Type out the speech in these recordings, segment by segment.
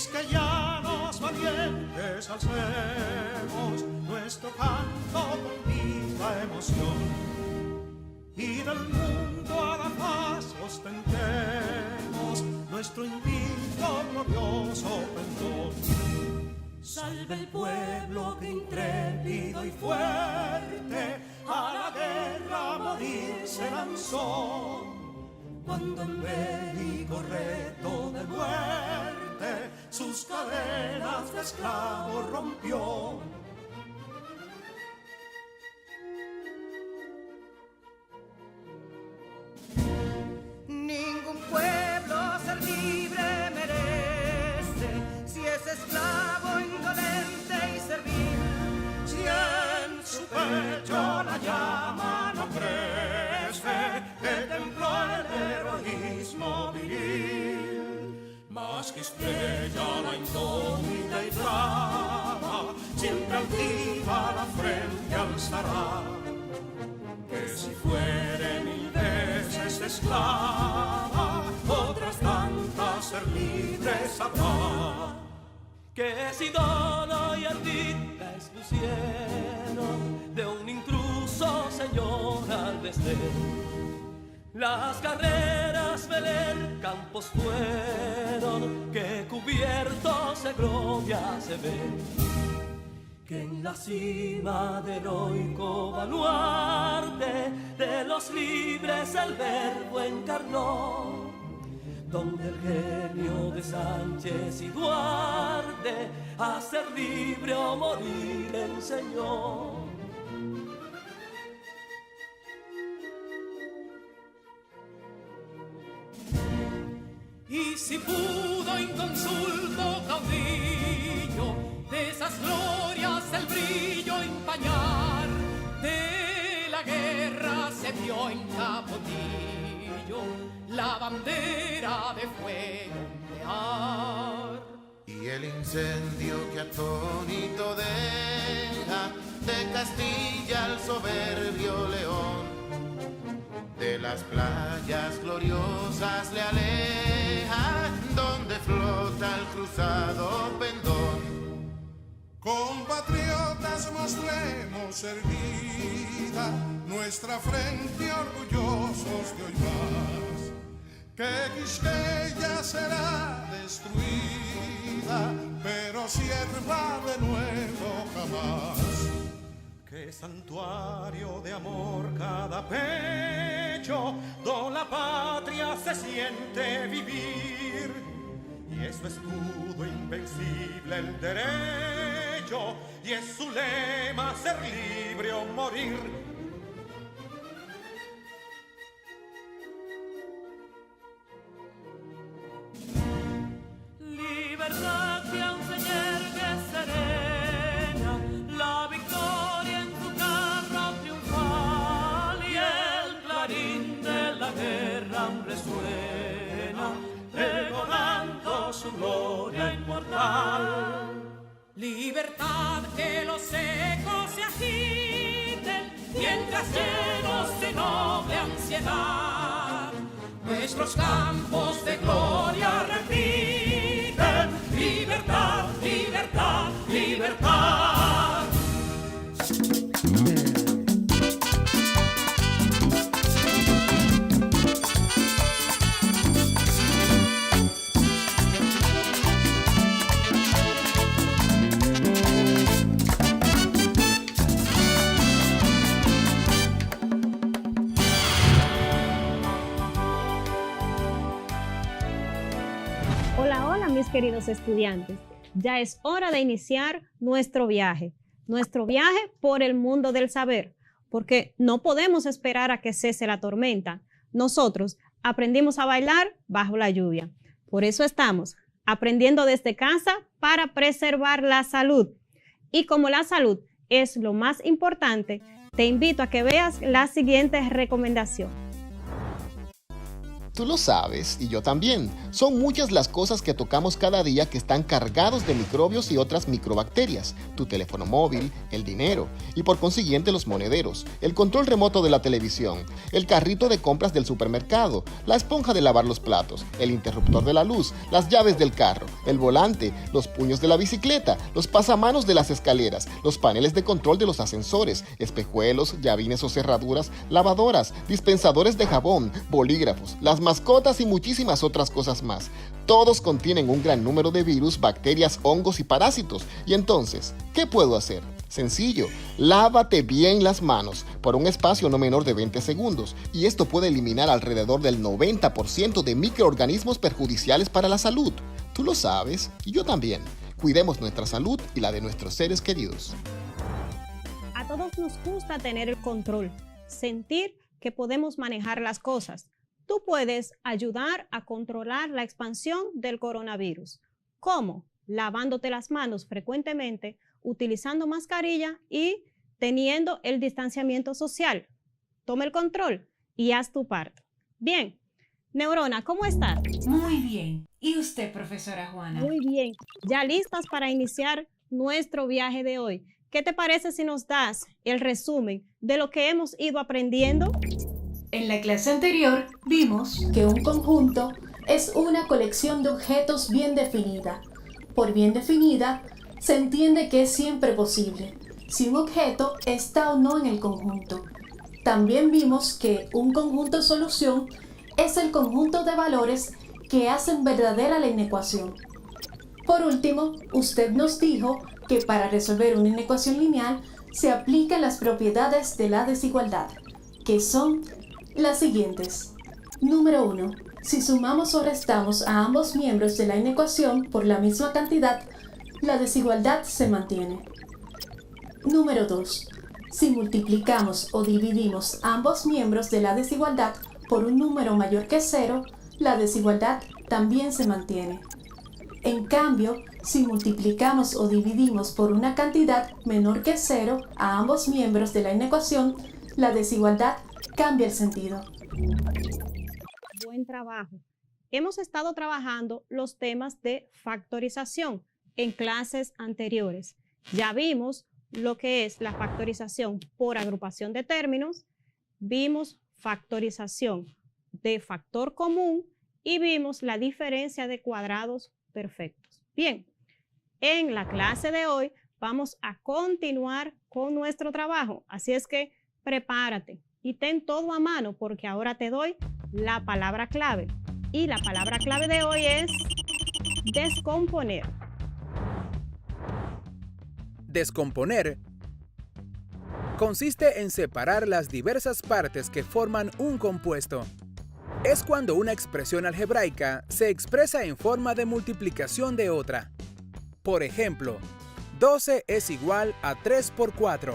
quisqueyanos valientes, alcemos nuestro canto con viva emoción, y del mundo a la paz ostentemos nuestro invicto glorioso pendón. Salve el pueblo que intrépido y fuerte a la guerra a morir se lanzó, cuando en bélico reto de muerte sus cadenas de esclavo rompió. Ningún pueblo ser libre merece si es esclavo, indolente y servil. Si en su pecho la llama no crece, que templó el heroísmo viril, más que estrella la indómita y brava, siempre altiva la frente alzará, que si fuere mil veces esclava, otras tantas ser libres habrá. Que si Dona y Ardid la expusieron de un intruso señor al desdén. Las carreras Belén campos fueron, que cubiertos de gloria se ven. Que en la cima del heroico baluarte de los libres el verbo encarnó, donde el genio de Sánchez y Duarte a ser libre o morir enseñó. Y si pudo inconsulto caudillo de esas glorias el brillo empañar, de la guerra se vio en Capotillo la bandera de fuego ondear. Y el incendio que atónito deja de Castilla al soberbio león, de las playas gloriosas le aleja, donde flota el cruzado pendón. Compatriotas, mostremos erguida nuestra frente orgullosos de hoy más, que Quisqueya será destruida, pero sierva de nuevo jamás. Que santuario de amor cada pecho, donde la patria se siente vivir, y es su escudo invencible el derecho, y es su lema ser libre o morir. Libertad que aún se yergue serena, la victoria en su carro triunfal, y el clarín de la guerra aún resuena, pregonando su gloria inmortal. Libertad, que los ecos se agiten, mientras llenos de noble ansiedad, nuestros campos de gloria repiten: libertad, libertad, libertad. Hola, hola mis queridos estudiantes. Ya es hora de iniciar nuestro viaje por el mundo del saber, porque no podemos esperar a que cese la tormenta. Nosotros aprendimos a bailar bajo la lluvia. Por eso estamos aprendiendo desde casa para preservar la salud. Y como la salud es lo más importante, te invito a que veas la siguiente recomendación. Tú lo sabes, y yo también. Son muchas las cosas que tocamos cada día que están cargados de microbios y otras microbacterias. Tu teléfono móvil, el dinero, y por consiguiente los monederos, el control remoto de la televisión, el carrito de compras del supermercado, la esponja de lavar los platos, el interruptor de la luz, las llaves del carro, el volante, los puños de la bicicleta, los pasamanos de las escaleras, los paneles de control de los ascensores, espejuelos, llavines o cerraduras, lavadoras, dispensadores de jabón, bolígrafos, las mascotas y muchísimas otras cosas más. Todos contienen un gran número de virus, bacterias, hongos y parásitos. Y entonces, ¿qué puedo hacer? Sencillo, lávate bien las manos por un espacio no menor de 20 segundos y esto puede eliminar alrededor del 90% de microorganismos perjudiciales para la salud. Tú lo sabes y yo también. Cuidemos nuestra salud y la de nuestros seres queridos. A todos nos gusta tener el control, sentir que podemos manejar las cosas. Tú puedes ayudar a controlar la expansión del coronavirus. ¿Cómo? Lavándote las manos frecuentemente, utilizando mascarilla y teniendo el distanciamiento social. Toma el control y haz tu parte. Bien. Neurona, ¿cómo estás? Muy bien. ¿Y usted, profesora Juana? Muy bien. Ya listas para iniciar nuestro viaje de hoy. ¿Qué te parece si nos das el resumen de lo que hemos ido aprendiendo? En la clase anterior vimos que un conjunto es una colección de objetos bien definida. Por bien definida, se entiende que es siempre posible, si un objeto está o no en el conjunto. También vimos que un conjunto solución es el conjunto de valores que hacen verdadera la inecuación. Por último, usted nos dijo que para resolver una inecuación lineal se aplican las propiedades de la desigualdad, que son las siguientes. Número 1. Si sumamos o restamos a ambos miembros de la inecuación por la misma cantidad, la desigualdad se mantiene. Número 2. Si multiplicamos o dividimos ambos miembros de la desigualdad por un número mayor que 0, la desigualdad también se mantiene. En cambio, si multiplicamos o dividimos por una cantidad menor que 0 a ambos miembros de la inecuación, la desigualdad cambia el sentido. Buen trabajo. Hemos estado trabajando los temas de factorización en clases anteriores. Ya vimos lo que es la factorización por agrupación de términos, vimos factorización de factor común y vimos la diferencia de cuadrados perfectos. Bien, en la clase de hoy vamos a continuar con nuestro trabajo, así es que prepárate y ten todo a mano porque ahora te doy la palabra clave. Y la palabra clave de hoy es descomponer. Descomponer consiste en separar las diversas partes que forman un compuesto. Es cuando una expresión algebraica se expresa en forma de multiplicación de otra. Por ejemplo, 12 es igual a 3 por 4.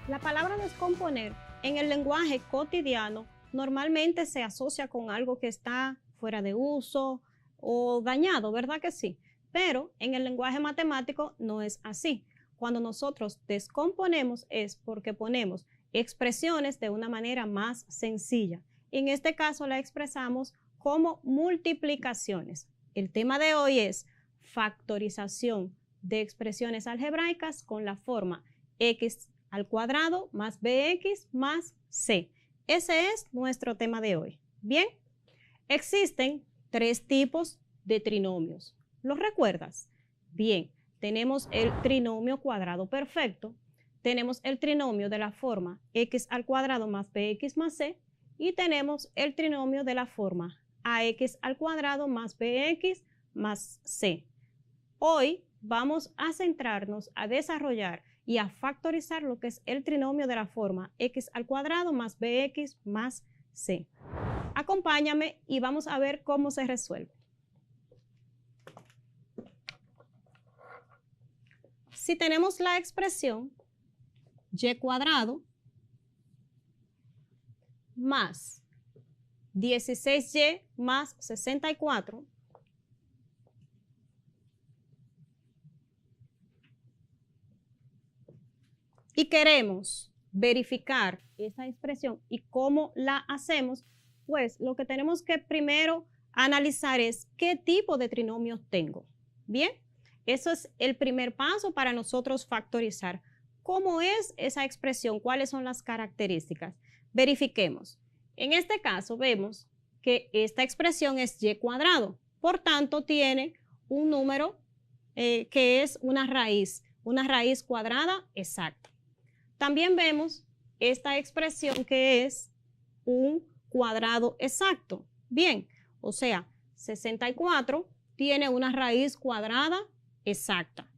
La palabra descomponer en el lenguaje cotidiano normalmente se asocia con algo que está fuera de uso o dañado, ¿verdad que sí? Pero en el lenguaje matemático no es así. Cuando nosotros descomponemos es porque ponemos expresiones de una manera más sencilla. En este caso la expresamos como multiplicaciones. El tema de hoy es factorización de expresiones algebraicas con la forma x al cuadrado más bx más c. Ese es nuestro tema de hoy. Bien, existen 3 tipos de trinomios. ¿Los recuerdas? Bien, tenemos el trinomio cuadrado perfecto, tenemos el trinomio de la forma x al cuadrado más bx más c y tenemos el trinomio de la forma ax al cuadrado más bx más c. Hoy vamos a centrarnos a desarrollar y a factorizar lo que es el trinomio de la forma x al cuadrado más bx más c. Acompáñame y vamos a ver cómo se resuelve. Si tenemos la expresión y cuadrado más 16y más 64 y queremos verificar esa expresión y cómo la hacemos, pues lo que tenemos que primero analizar es qué tipo de trinomios tengo. Bien, eso es el primer paso para nosotros factorizar. ¿Cómo es esa expresión? ¿Cuáles son las características? Verifiquemos. En este caso vemos que esta expresión es y cuadrado, por tanto tiene un número que es una raíz cuadrada exacta. También vemos esta expresión que es un cuadrado exacto. Bien, o sea, 64 tiene una raíz cuadrada exacta.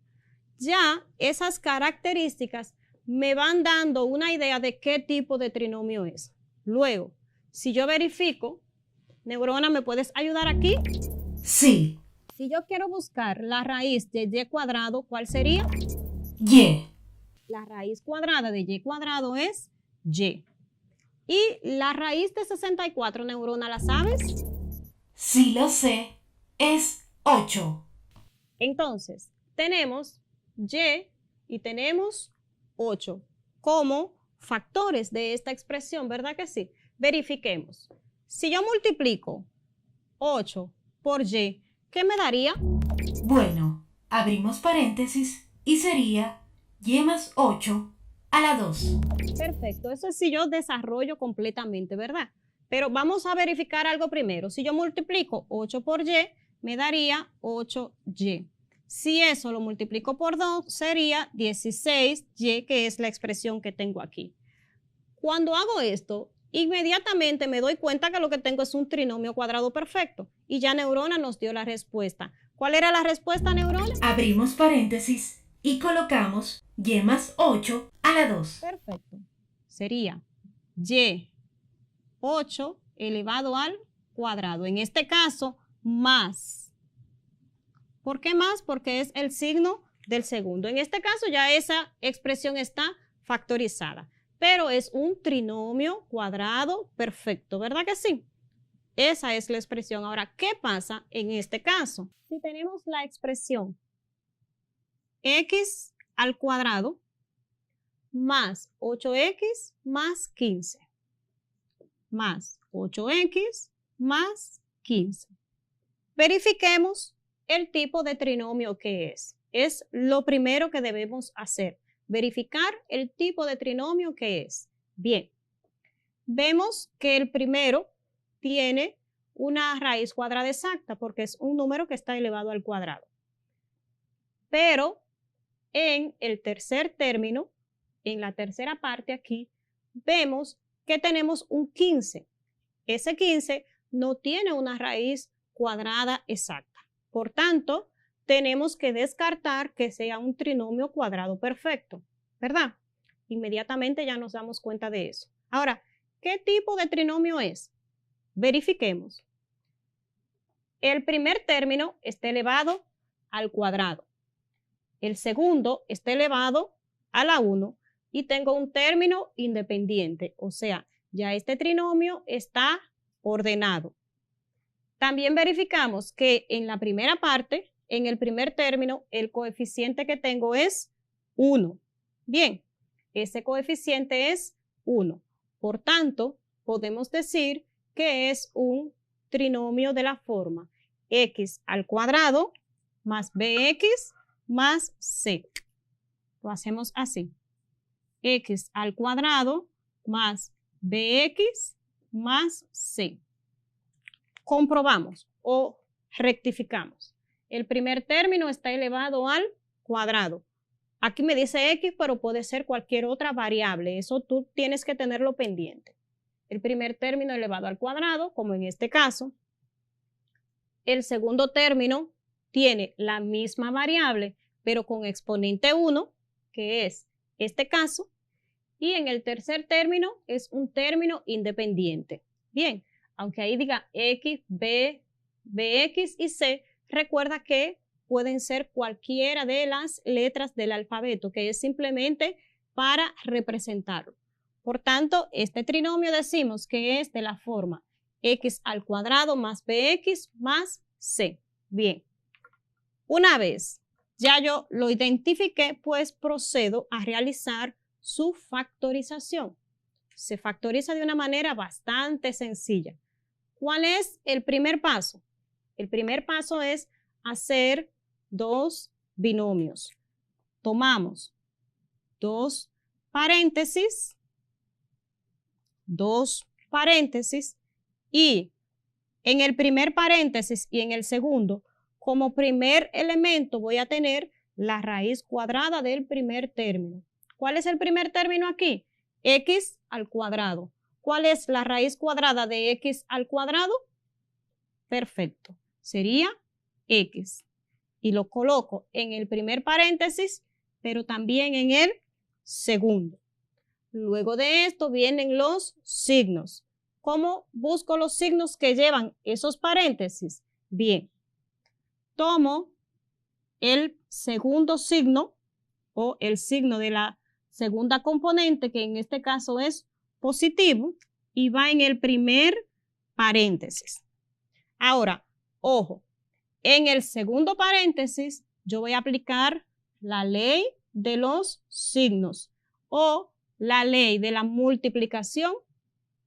Ya esas características me van dando una idea de qué tipo de trinomio es. Luego, si yo verifico, Neurona, ¿me puedes ayudar aquí? Sí. Si yo quiero buscar la raíz de y cuadrado, ¿cuál sería? Y. La raíz cuadrada de y cuadrado es y. ¿Y la raíz de 64, Neurona, la sabes? Sí lo sé, es 8. Entonces, tenemos y tenemos 8 como factores de esta expresión, ¿verdad que sí? Verifiquemos. Si yo multiplico 8 por y, ¿qué me daría? Bueno, abrimos paréntesis y sería y más 8 a la 2. Perfecto, eso es si yo desarrollo completamente, ¿verdad? Pero vamos a verificar algo primero. Si yo multiplico 8 por y, me daría 8y. Si eso lo multiplico por 2, sería 16y, que es la expresión que tengo aquí. Cuando hago esto, inmediatamente me doy cuenta que lo que tengo es un trinomio cuadrado perfecto. Y ya Neurona nos dio la respuesta. ¿Cuál era la respuesta, Neurona? Abrimos paréntesis y colocamos y más 8 a la 2. Perfecto. Sería y 8 elevado al cuadrado. En este caso, más. ¿Por qué más? Porque es el signo del segundo. En este caso ya esa expresión está factorizada, pero es un trinomio cuadrado perfecto, ¿verdad que sí? Esa es la expresión. Ahora, ¿qué pasa en este caso? Si tenemos la expresión x al cuadrado más 8x más 15, más 8x más 15. Verifiquemos el tipo de trinomio que es. Es lo primero que debemos hacer. Verificar el tipo de trinomio que es. Bien, vemos que el primero tiene una raíz cuadrada exacta porque es un número que está elevado al cuadrado. Pero en el tercer término, en la tercera parte aquí, vemos que tenemos un 15. Ese 15 no tiene una raíz cuadrada exacta. Por tanto, tenemos que descartar que sea un trinomio cuadrado perfecto, ¿verdad? Inmediatamente ya nos damos cuenta de eso. Ahora, ¿qué tipo de trinomio es? Verifiquemos. El primer término está elevado al cuadrado. El segundo está elevado a la 1 y tengo un término independiente, o sea, ya este trinomio está ordenado. También verificamos que en la primera parte, en el primer término, el coeficiente que tengo es 1. Bien, ese coeficiente es 1. Por tanto, podemos decir que es un trinomio de la forma x al cuadrado más bx más c. Lo hacemos así. X al cuadrado más bx más c. Comprobamos o rectificamos. El primer término está elevado al cuadrado. Aquí me dice x, pero puede ser cualquier otra variable. Eso tú tienes que tenerlo pendiente. El primer término elevado al cuadrado, como en este caso. El segundo término tiene la misma variable, pero con exponente 1, que es este caso. Y en el tercer término es un término independiente. Bien, aunque ahí diga x, b, bx y c, recuerda que pueden ser cualquiera de las letras del alfabeto, que es simplemente para representarlo. Por tanto, este trinomio decimos que es de la forma x al cuadrado más bx más c. Bien, una vez ya yo lo identifiqué, pues procedo a realizar su factorización. Se factoriza de una manera bastante sencilla. ¿Cuál es el primer paso? El primer paso es hacer dos binomios. Tomamos dos paréntesis y en el primer paréntesis y en el segundo, como primer elemento voy a tener la raíz cuadrada del primer término. ¿Cuál es el primer término aquí? X al cuadrado. ¿Cuál es la raíz cuadrada de X al cuadrado? Perfecto. Sería X. Y lo coloco en el primer paréntesis, pero también en el segundo. Luego de esto vienen los signos. ¿Cómo busco los signos que llevan esos paréntesis? Bien, tomo el segundo signo o el signo de la segunda componente, que en este caso es positivo, y va en el primer paréntesis. Ahora, ojo, en el segundo paréntesis yo voy a aplicar la ley de los signos o la ley de la multiplicación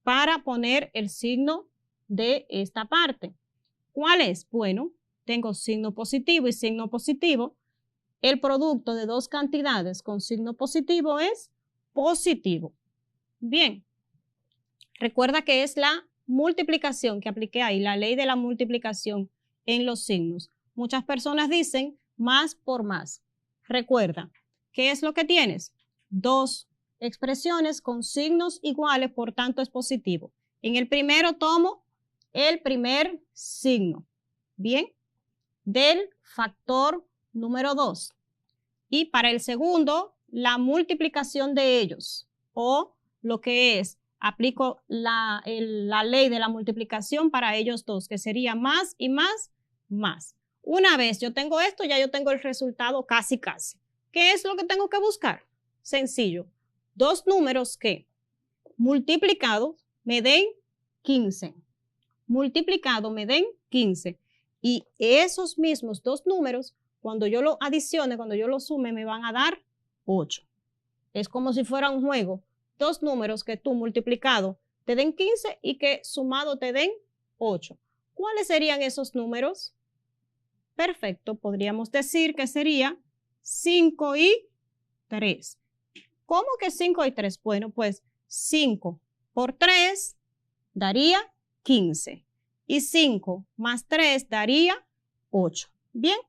para poner el signo de esta parte. ¿Cuál es? Bueno, tengo signo positivo y signo positivo. El producto de dos cantidades con signo positivo es positivo. Bien, recuerda que es la multiplicación que apliqué ahí, la ley de la multiplicación en los signos. Muchas personas dicen más por más. Recuerda, ¿qué es lo que tienes? Dos expresiones con signos iguales, por tanto es positivo. En el primero tomo el primer signo, ¿bien? Del factor número 2. Y para el segundo, la multiplicación de ellos, o lo que es, aplico la ley de la multiplicación para ellos dos, que sería más y más, más. Una vez yo tengo esto, ya yo tengo el resultado casi. ¿Qué es lo que tengo que buscar? Sencillo. Dos números que multiplicado me den 15. Multiplicado me den 15. Y esos mismos dos números, cuando yo lo adicione, cuando yo lo sume, me van a dar 8. Es como si fuera un juego. Dos números que tú multiplicado te den 15 y que sumado te den 8. ¿Cuáles serían esos números? Perfecto, podríamos decir que sería 5 y 3. ¿Cómo que 5 y 3? Bueno, pues 5 por 3 daría 15. Y 5 más 3 daría 8. Bien,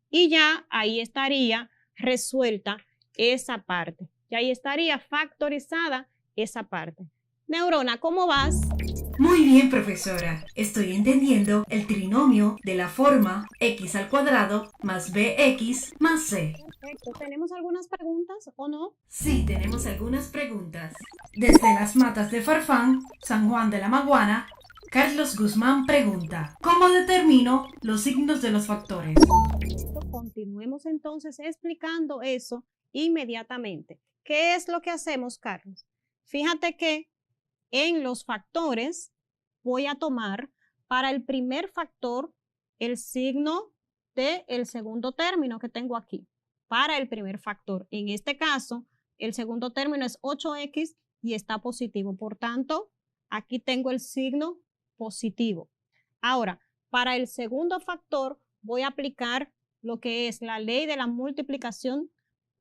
y ya ahí estaría resuelta esa parte. Ya ahí estaría factorizada esa parte. Neurona, ¿cómo vas? Muy bien, profesora. Estoy entendiendo el trinomio de la forma x al cuadrado más bx más c. Perfecto. ¿Tenemos algunas preguntas o no? Sí, tenemos algunas preguntas. Desde las Matas de Farfán, San Juan de la Maguana, Carlos Guzmán pregunta: ¿cómo determino los signos de los factores? Continuemos entonces explicando eso inmediatamente. ¿Qué es lo que hacemos, Carlos? Fíjate que en los factores voy a tomar para el primer factor el signo del segundo término que tengo aquí. Para el primer factor. En este caso, el segundo término es 8x y está positivo. Por tanto, aquí tengo el signo positivo. Ahora, para el segundo factor voy a aplicar lo que es la ley de la multiplicación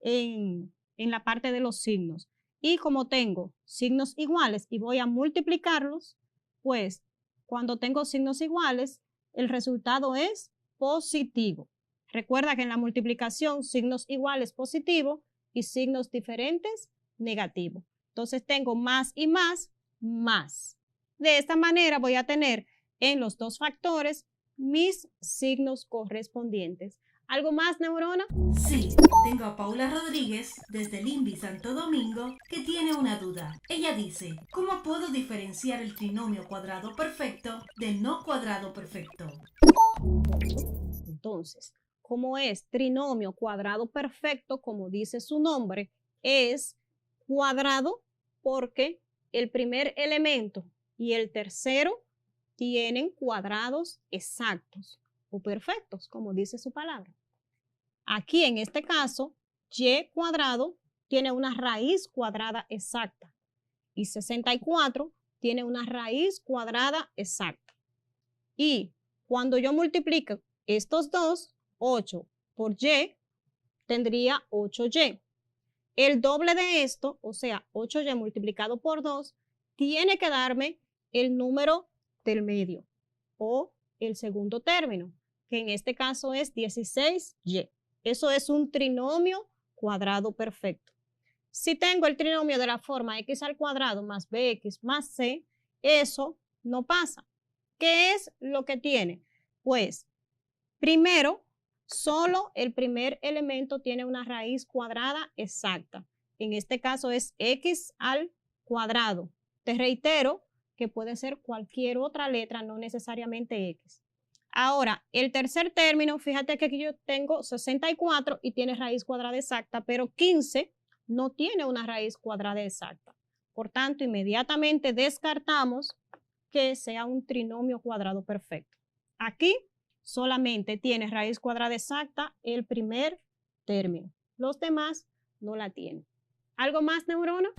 en la parte de los signos. Y como tengo signos iguales y voy a multiplicarlos, pues cuando tengo signos iguales, el resultado es positivo. Recuerda que en la multiplicación, signos iguales positivo y signos diferentes negativo. Entonces tengo más y más, más. De esta manera voy a tener en los dos factores mis signos correspondientes. ¿Algo más, Neurona? Sí, tengo a Paula Rodríguez desde el INVI Santo Domingo que tiene una duda. Ella dice: ¿cómo puedo diferenciar el trinomio cuadrado perfecto del no cuadrado perfecto? Entonces, ¿cómo es trinomio cuadrado perfecto? Como dice su nombre, es cuadrado porque el primer elemento y el tercero tienen cuadrados exactos o perfectos, como dice su palabra. Aquí en este caso, y cuadrado tiene una raíz cuadrada exacta y 64 tiene una raíz cuadrada exacta. Y cuando yo multiplico estos dos, 8 por y, tendría 8y. El doble de esto, o sea, 8y multiplicado por 2, tiene que darme el número del medio o el segundo término, que en este caso es 16y. Eso es un trinomio cuadrado perfecto. Si tengo el trinomio de la forma x al cuadrado más bx más c, eso no pasa. ¿Qué es lo que tiene? Pues, primero, solo el primer elemento tiene una raíz cuadrada exacta. En este caso es x al cuadrado. Te reitero que puede ser cualquier otra letra, no necesariamente x. Ahora, el tercer término, fíjate que aquí yo tengo 64 y tiene raíz cuadrada exacta, pero 15 no tiene una raíz cuadrada exacta. Por tanto, inmediatamente descartamos que sea un trinomio cuadrado perfecto. Aquí solamente tiene raíz cuadrada exacta el primer término. Los demás no la tienen. ¿Algo más, Neurona?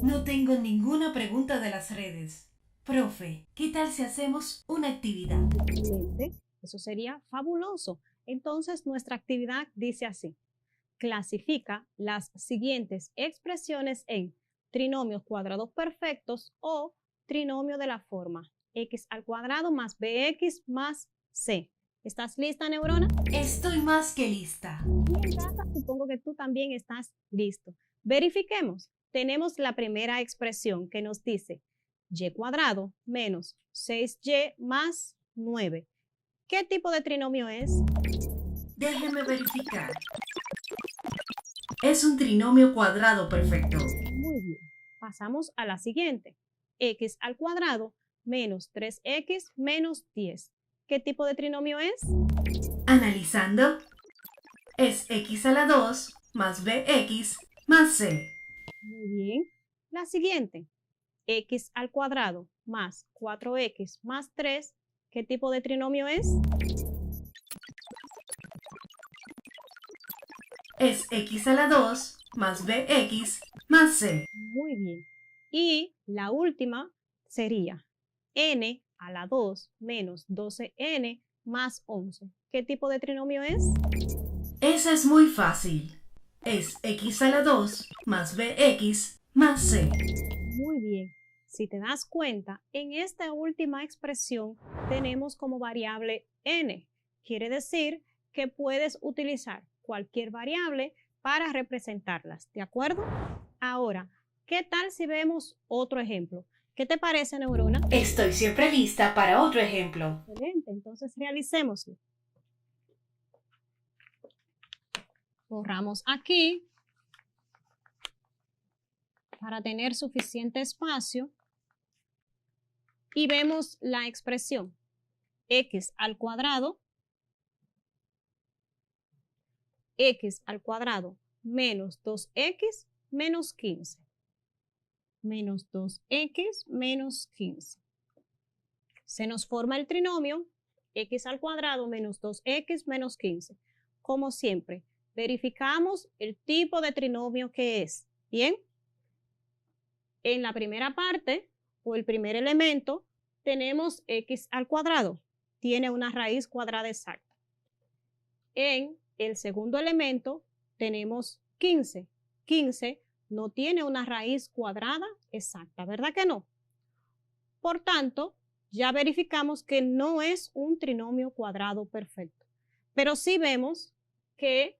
No tengo ninguna pregunta de las redes. Profe, ¿qué tal si hacemos una actividad? Excelente. Eso sería fabuloso. Entonces, nuestra actividad dice así. Clasifica las siguientes expresiones en trinomios cuadrados perfectos o trinomio de la forma x al cuadrado más bx más c. ¿Estás lista, Neurona? Estoy más que lista. Y en casa supongo que tú también estás listo. Verifiquemos. Tenemos la primera expresión que nos dice y cuadrado menos 6y más 9. ¿Qué tipo de trinomio es? Déjeme verificar. Es un trinomio cuadrado perfecto. Muy bien. Pasamos a la siguiente. X al cuadrado menos 3x menos 10. ¿Qué tipo de trinomio es? Analizando, es x a la 2 más bx más c. Muy bien. La siguiente. X al cuadrado más 4x más 3. ¿Qué tipo de trinomio es? Es x a la 2 más bx más c. Muy bien. Y la última sería n a la 2 menos 12n más 11. ¿Qué tipo de trinomio es? Esa es muy fácil. Es x a la 2 más bx más c. Muy bien. Si te das cuenta, en esta última expresión tenemos como variable n. Quiere decir que puedes utilizar cualquier variable para representarlas, ¿de acuerdo? Ahora, ¿qué tal si vemos otro ejemplo? ¿Qué te parece, Neurona? Estoy siempre lista para otro ejemplo. Excelente, entonces realicémoslo. Borramos aquí para tener suficiente espacio y vemos la expresión x al cuadrado menos 2x menos 15. Menos 2x menos 15. Se nos forma el trinomio x al cuadrado menos 2x menos 15. Como siempre, verificamos el tipo de trinomio que es. Bien, en la primera parte o el primer elemento tenemos x al cuadrado. Tiene una raíz cuadrada exacta. En el segundo elemento tenemos 15. 15 no tiene una raíz cuadrada exacta, ¿verdad que no? Por tanto, ya verificamos que no es un trinomio cuadrado perfecto. Pero sí vemos que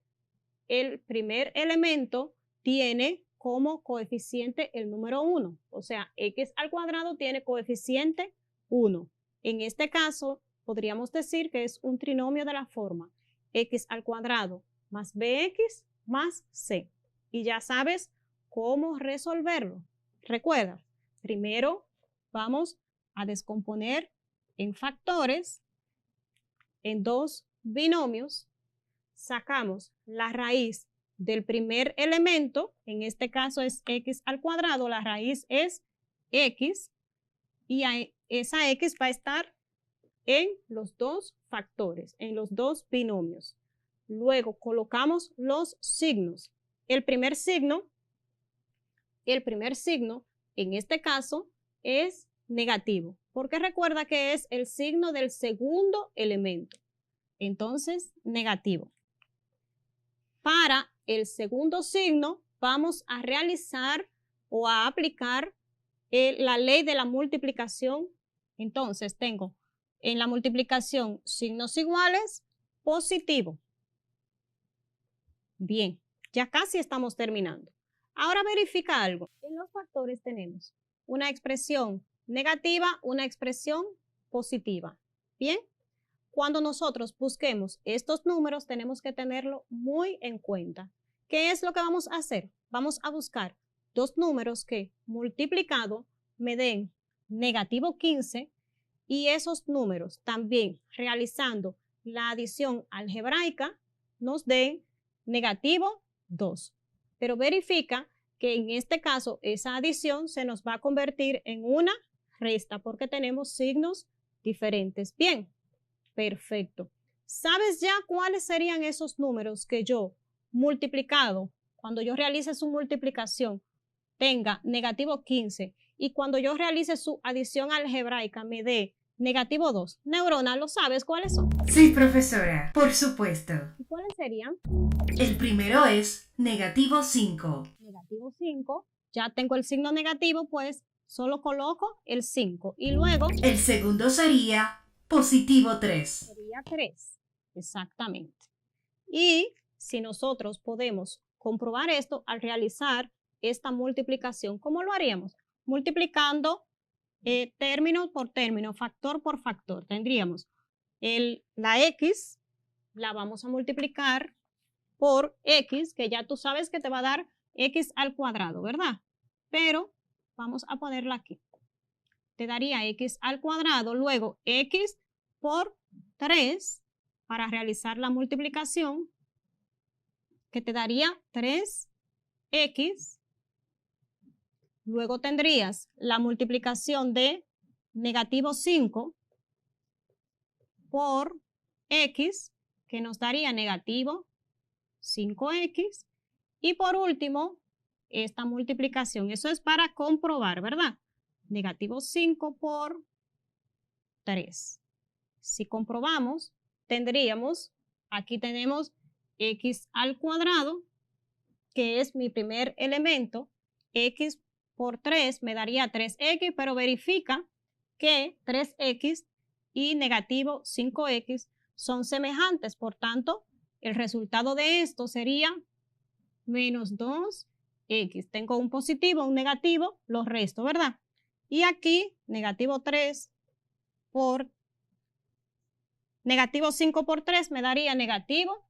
el primer elemento tiene como coeficiente el número 1. O sea, x al cuadrado tiene coeficiente 1. En este caso, podríamos decir que es un trinomio de la forma x al cuadrado más bx más c. Y ya sabes cómo resolverlo. Recuerda, primero vamos a descomponer en factores, en dos binomios, sacamos la raíz del primer elemento, en este caso es x al cuadrado, la raíz es x, y esa x va a estar en los dos factores, en los dos binomios. Luego colocamos los signos. el primer signo en este caso es negativo, porque recuerda que es el signo del segundo elemento. Entonces, negativo. Para el segundo signo vamos a realizar o a aplicar la ley de la multiplicación. Entonces, tengo en la multiplicación signos iguales, positivo. Bien, ya casi estamos terminando. Ahora verifica algo. En los factores tenemos una expresión negativa, una expresión positiva. Bien, cuando nosotros busquemos estos números tenemos que tenerlo muy en cuenta. ¿Qué es lo que vamos a hacer? Vamos a buscar dos números que multiplicado me den negativo 15 y esos números también realizando la adición algebraica nos den negativo 2. Pero verifica que en este caso esa adición se nos va a convertir en una resta porque tenemos signos diferentes. Bien, perfecto. ¿Sabes ya cuáles serían esos números que yo multiplicado, cuando yo realice su multiplicación, tenga negativo 15 y cuando yo realice su adición algebraica me dé negativo 2? Neurona, ¿lo sabes cuáles son? Sí, profesora, por supuesto. ¿Y cuáles serían? El primero es negativo 5. Negativo 5. Ya tengo el signo negativo, pues solo coloco el 5. Y luego... El segundo sería positivo 3. Sería 3. Exactamente. Y si nosotros podemos comprobar esto al realizar esta multiplicación, ¿cómo lo haríamos? Multiplicando término por término, factor por factor. Tendríamos la x, la vamos a multiplicar por x, que ya tú sabes que te va a dar x al cuadrado, ¿verdad? Pero vamos a ponerla aquí. Te daría x al cuadrado, luego x por 3 para realizar la multiplicación, que te daría 3x. Luego tendrías la multiplicación de negativo 5 por x, que nos daría negativo 5x. Y por último, esta multiplicación. Eso es para comprobar, ¿verdad? Negativo 5 por 3. Si comprobamos, tendríamos, aquí tenemos x al cuadrado, que es mi primer elemento. X por 3 me daría 3x, pero verifica que 3x y negativo 5x son semejantes. Por tanto, el resultado de esto sería menos 2x. Tengo un positivo, un negativo, los resto, ¿verdad? Y aquí, negativo 3 por negativo 5 por 3 me daría negativo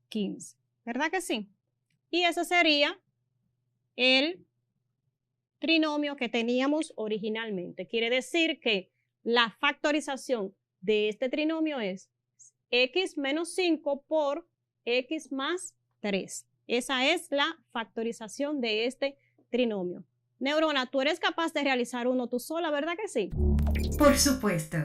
15. ¿Verdad que sí? Y ese sería el trinomio que teníamos originalmente. Quiere decir que la factorización de este trinomio es x menos 5 por x más 3. Esa es la factorización de este trinomio. Neurona, ¿tú eres capaz de realizar uno tú sola, verdad que sí? Por supuesto.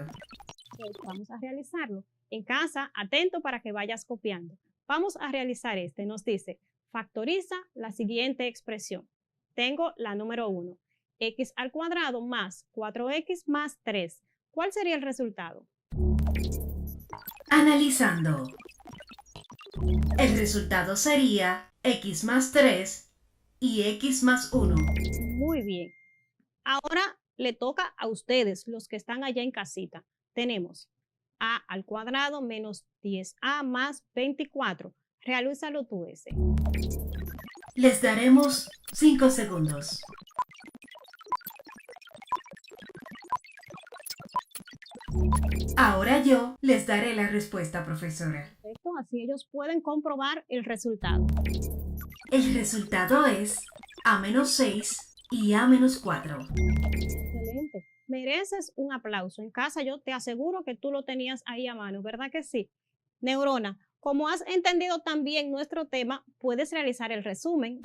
Pues vamos a realizarlo. En casa, atento para que vayas copiando. Vamos a realizar este. Nos dice, factoriza la siguiente expresión. Tengo la número 1, x al cuadrado más 4x más 3. ¿Cuál sería el resultado? Analizando. El resultado sería x más 3 y x más 1. Muy bien. Ahora le toca a ustedes, los que están allá en casita. Tenemos a al cuadrado menos 10a más 24. Realízalo tú ese. Les daremos 5 segundos. Ahora yo les daré la respuesta, profesora. Perfecto, así ellos pueden comprobar el resultado. El resultado es a menos 6 y a menos 4. Excelente. Mereces un aplauso. En casa yo te aseguro que tú lo tenías ahí a mano, ¿verdad que sí? Neurona, como has entendido también nuestro tema, puedes realizar el resumen.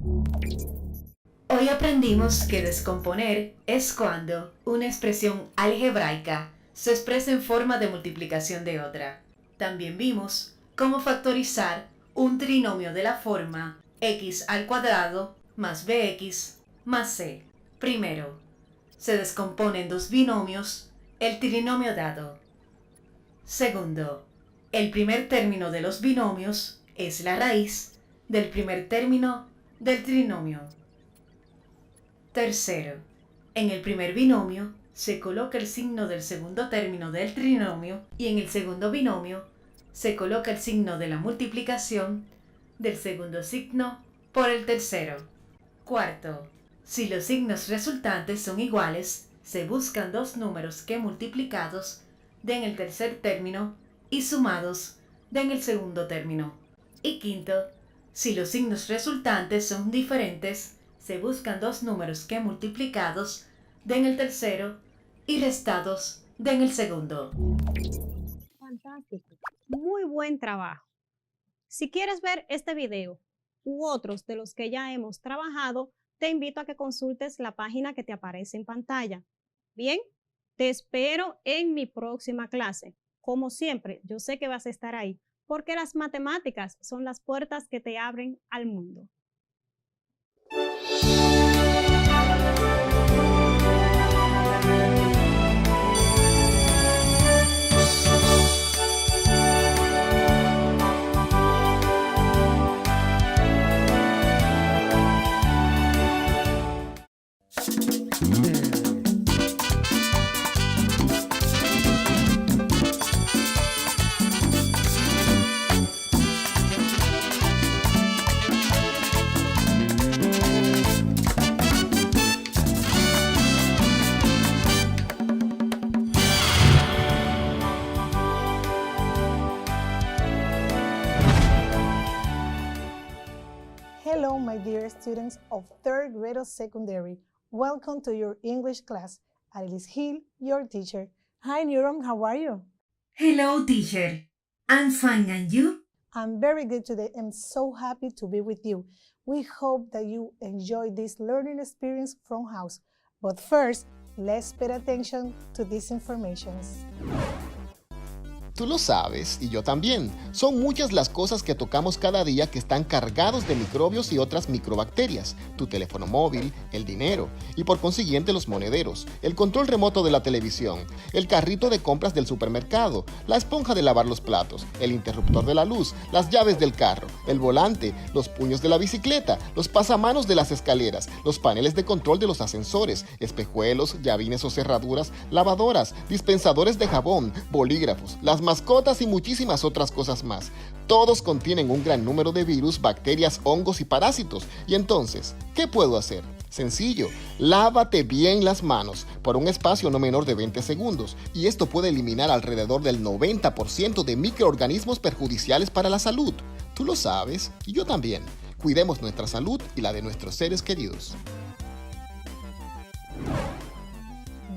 Hoy aprendimos que descomponer es cuando una expresión algebraica se expresa en forma de multiplicación de otra. También vimos cómo factorizar un trinomio de la forma x al cuadrado más bx más c. Primero, se descompone en dos binomios el trinomio dado. Segundo, el primer término de los binomios es la raíz del primer término del trinomio. Tercero, en el primer binomio se coloca el signo del segundo término del trinomio y en el segundo binomio se coloca el signo de la multiplicación del segundo signo por el tercero. Cuarto, si los signos resultantes son iguales, se buscan dos números que multiplicados den el tercer término y sumados den el segundo término. Y quinto, si los signos resultantes son diferentes, se buscan dos números que multiplicados den el tercero y restados den el segundo. Fantástico. Muy buen trabajo. Si quieres ver este video u otros de los que ya hemos trabajado, te invito a que consultes la página que te aparece en pantalla. Bien, te espero en mi próxima clase. Como siempre, yo sé que vas a estar ahí, porque las matemáticas son las puertas que te abren al mundo. Hello, my dear students of 3rd grade of secondary. Welcome to your English class. Alice Hill, your teacher. Hi, Neuron, how are you? Hello, teacher. I'm fine, and you? I'm very good today. I'm so happy to be with you. We hope that you enjoy this learning experience from house. But first, let's pay attention to these informations. Tú lo sabes, y yo también. Son muchas las cosas que tocamos cada día que están cargados de microbios y otras microbacterias. Tu teléfono móvil, el dinero, y por consiguiente los monederos, el control remoto de la televisión, el carrito de compras del supermercado, la esponja de lavar los platos, el interruptor de la luz, las llaves del carro, el volante, los puños de la bicicleta, los pasamanos de las escaleras, los paneles de control de los ascensores, espejuelos, llavines o cerraduras, lavadoras, dispensadores de jabón, bolígrafos, las mascotas y muchísimas otras cosas más. Todos contienen un gran número de virus, bacterias, hongos y parásitos. Y entonces, ¿qué puedo hacer? Sencillo, lávate bien las manos por un espacio no menor de 20 segundos y esto puede eliminar alrededor del 90% de microorganismos perjudiciales para la salud. Tú lo sabes y yo también. Cuidemos nuestra salud y la de nuestros seres queridos.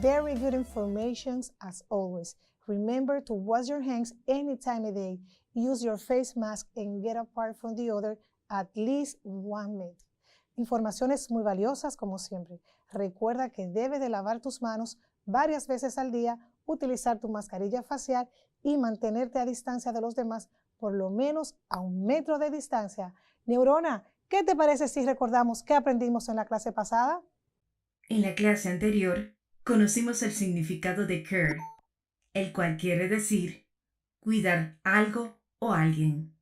Very good information as always. Remember to wash your hands any time of day. Use your face mask and get apart from the other at least 1 minute. Informaciones muy valiosas como siempre. Recuerda que debes de lavar tus manos varias veces al día, utilizar tu mascarilla facial y mantenerte a distancia de los demás, por lo menos a 1 metro de distancia. Neurona, ¿qué te parece si recordamos qué aprendimos en la clase pasada? En la clase anterior, conocimos el significado de care, el cual quiere decir cuidar algo o alguien.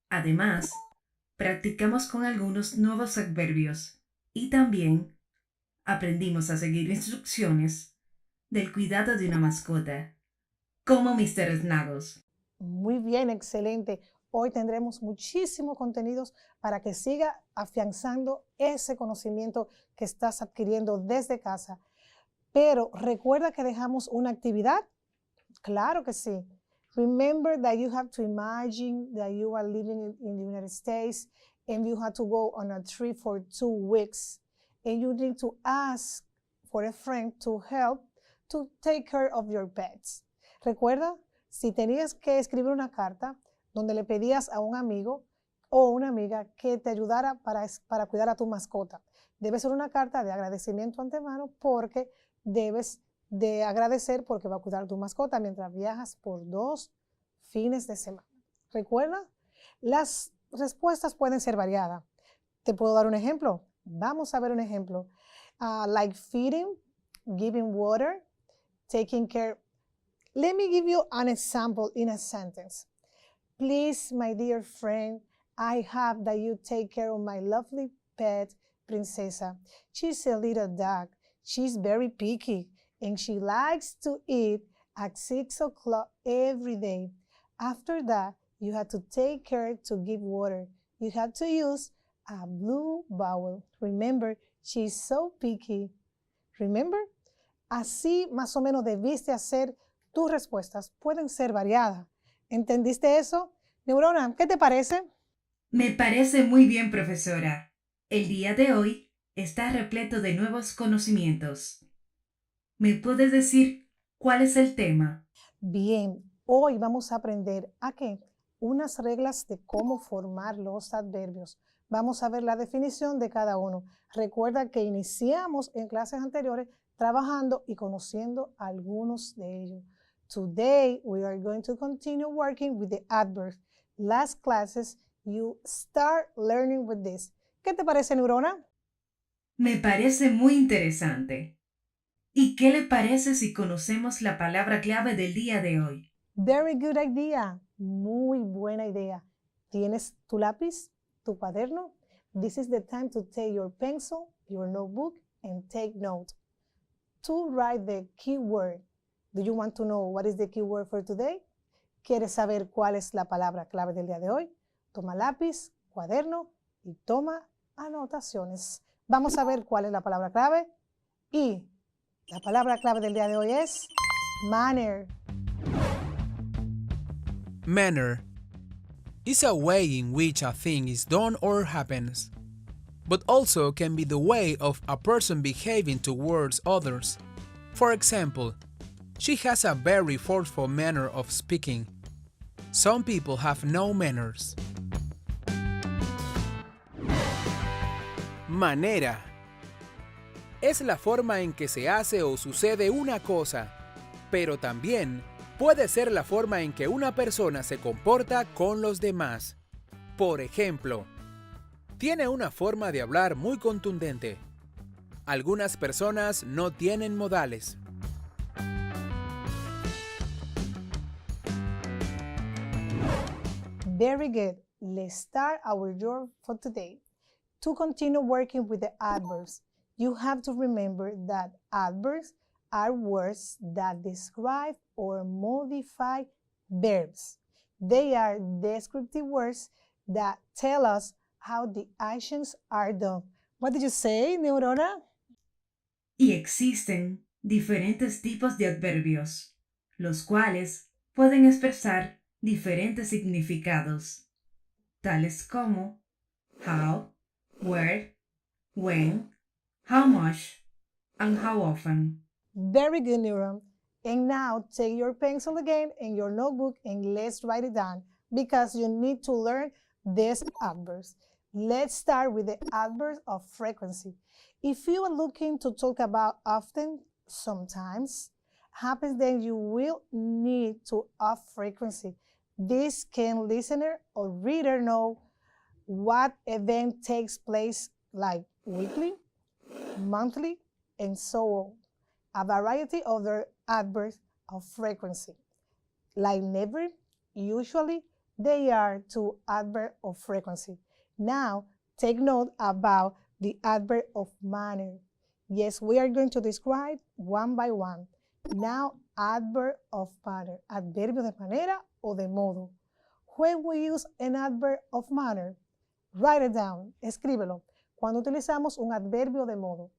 Además, practicamos con algunos nuevos adverbios y también aprendimos a seguir instrucciones del cuidado de una mascota, como Mr. Snuggles. Muy bien, excelente. Hoy tendremos muchísimos contenidos para que siga afianzando ese conocimiento que estás adquiriendo desde casa. Pero recuerda que dejamos una actividad. Claro que sí. Remember that you have to imagine that you are living in the United States and you have to go on a trip for 2 weeks and you need to ask for a friend to help to take care of your pets. Recuerda, si tenías que escribir una carta donde le pedías a un amigo o una amiga que te ayudara para cuidar a tu mascota, debe ser una carta de agradecimiento antemano porque debes de agradecer porque va a cuidar a tu mascota mientras viajas por 2 fines de semana. Recuerda, las respuestas pueden ser variadas. Te puedo dar un ejemplo. Vamos a ver un ejemplo. Like feeding, giving water, taking care. Let me give you an example in a sentence. Please, my dear friend, I have that you take care of my lovely pet, Princesa. She's a little dog. She's very picky, and she likes to eat at 6 o'clock every day. After that, you have to take care to give water. You have to use a blue bowl. Remember, she's so picky. Remember? Así más o menos debiste hacer tus respuestas. Pueden ser variadas. ¿Entendiste eso? Neurona, ¿qué te parece? Me parece muy bien, profesora. El día de hoy está repleto de nuevos conocimientos. ¿Me puedes decir cuál es el tema? Bien, hoy vamos a aprender a qué? Unas reglas de cómo formar los adverbios. Vamos a ver la definición de cada uno. Recuerda que iniciamos en clases anteriores trabajando y conociendo algunos de ellos. Today, we are going to continue working with the adverbs. Last classes, you start learning with this. ¿Qué te parece, Neurona? Me parece muy interesante. ¿Y qué le parece si conocemos la palabra clave del día de hoy? Very good idea. Muy buena idea. ¿Tienes tu lápiz, tu cuaderno? This is the time to take your pencil, your notebook, and take note. To write the keyword. Do you want to know what is the keyword for today? ¿Quieres saber cuál es la palabra clave del día de hoy? Toma lápiz, cuaderno y toma anotaciones. Vamos a ver cuál es la palabra clave. Y la palabra clave del día de hoy es manner. Manner is a way in which a thing is done or happens, but also can be the way of a person behaving towards others. For example, she has a very forceful manner of speaking. Some people have no manners. Manera es la forma en que se hace o sucede una cosa, pero también puede ser la forma en que una persona se comporta con los demás. Por ejemplo, tiene una forma de hablar muy contundente. Algunas personas no tienen modales. Very good. Let's start our job for today. To continue working with the adverbs, you have to remember that adverbs are words that describe or modify verbs. They are descriptive words that tell us how the actions are done. What did you say, Neurona? Y existen diferentes tipos de adverbios, los cuales pueden expresar diferentes significados, tales como how, where, when, how much, and how often. Very good, Neuron. And now take your pencil again and your notebook and let's write it down because you need to learn these adverbs. Let's start with the adverbs of frequency. If you are looking to talk about often, sometimes, happens then you will need to of frequency. This can listener or reader know what event takes place like weekly, monthly, and so on. A variety of other adverbs of frequency. Like never, usually, they are two adverbs of frequency. Now, take note about the adverb of manner. Yes, we are going to describe one by one. Now, adverb of manner. Adverbio de manera o de modo. When we use an adverb of manner, write it down, escríbelo. Cuando utilizamos un adverbio de modo,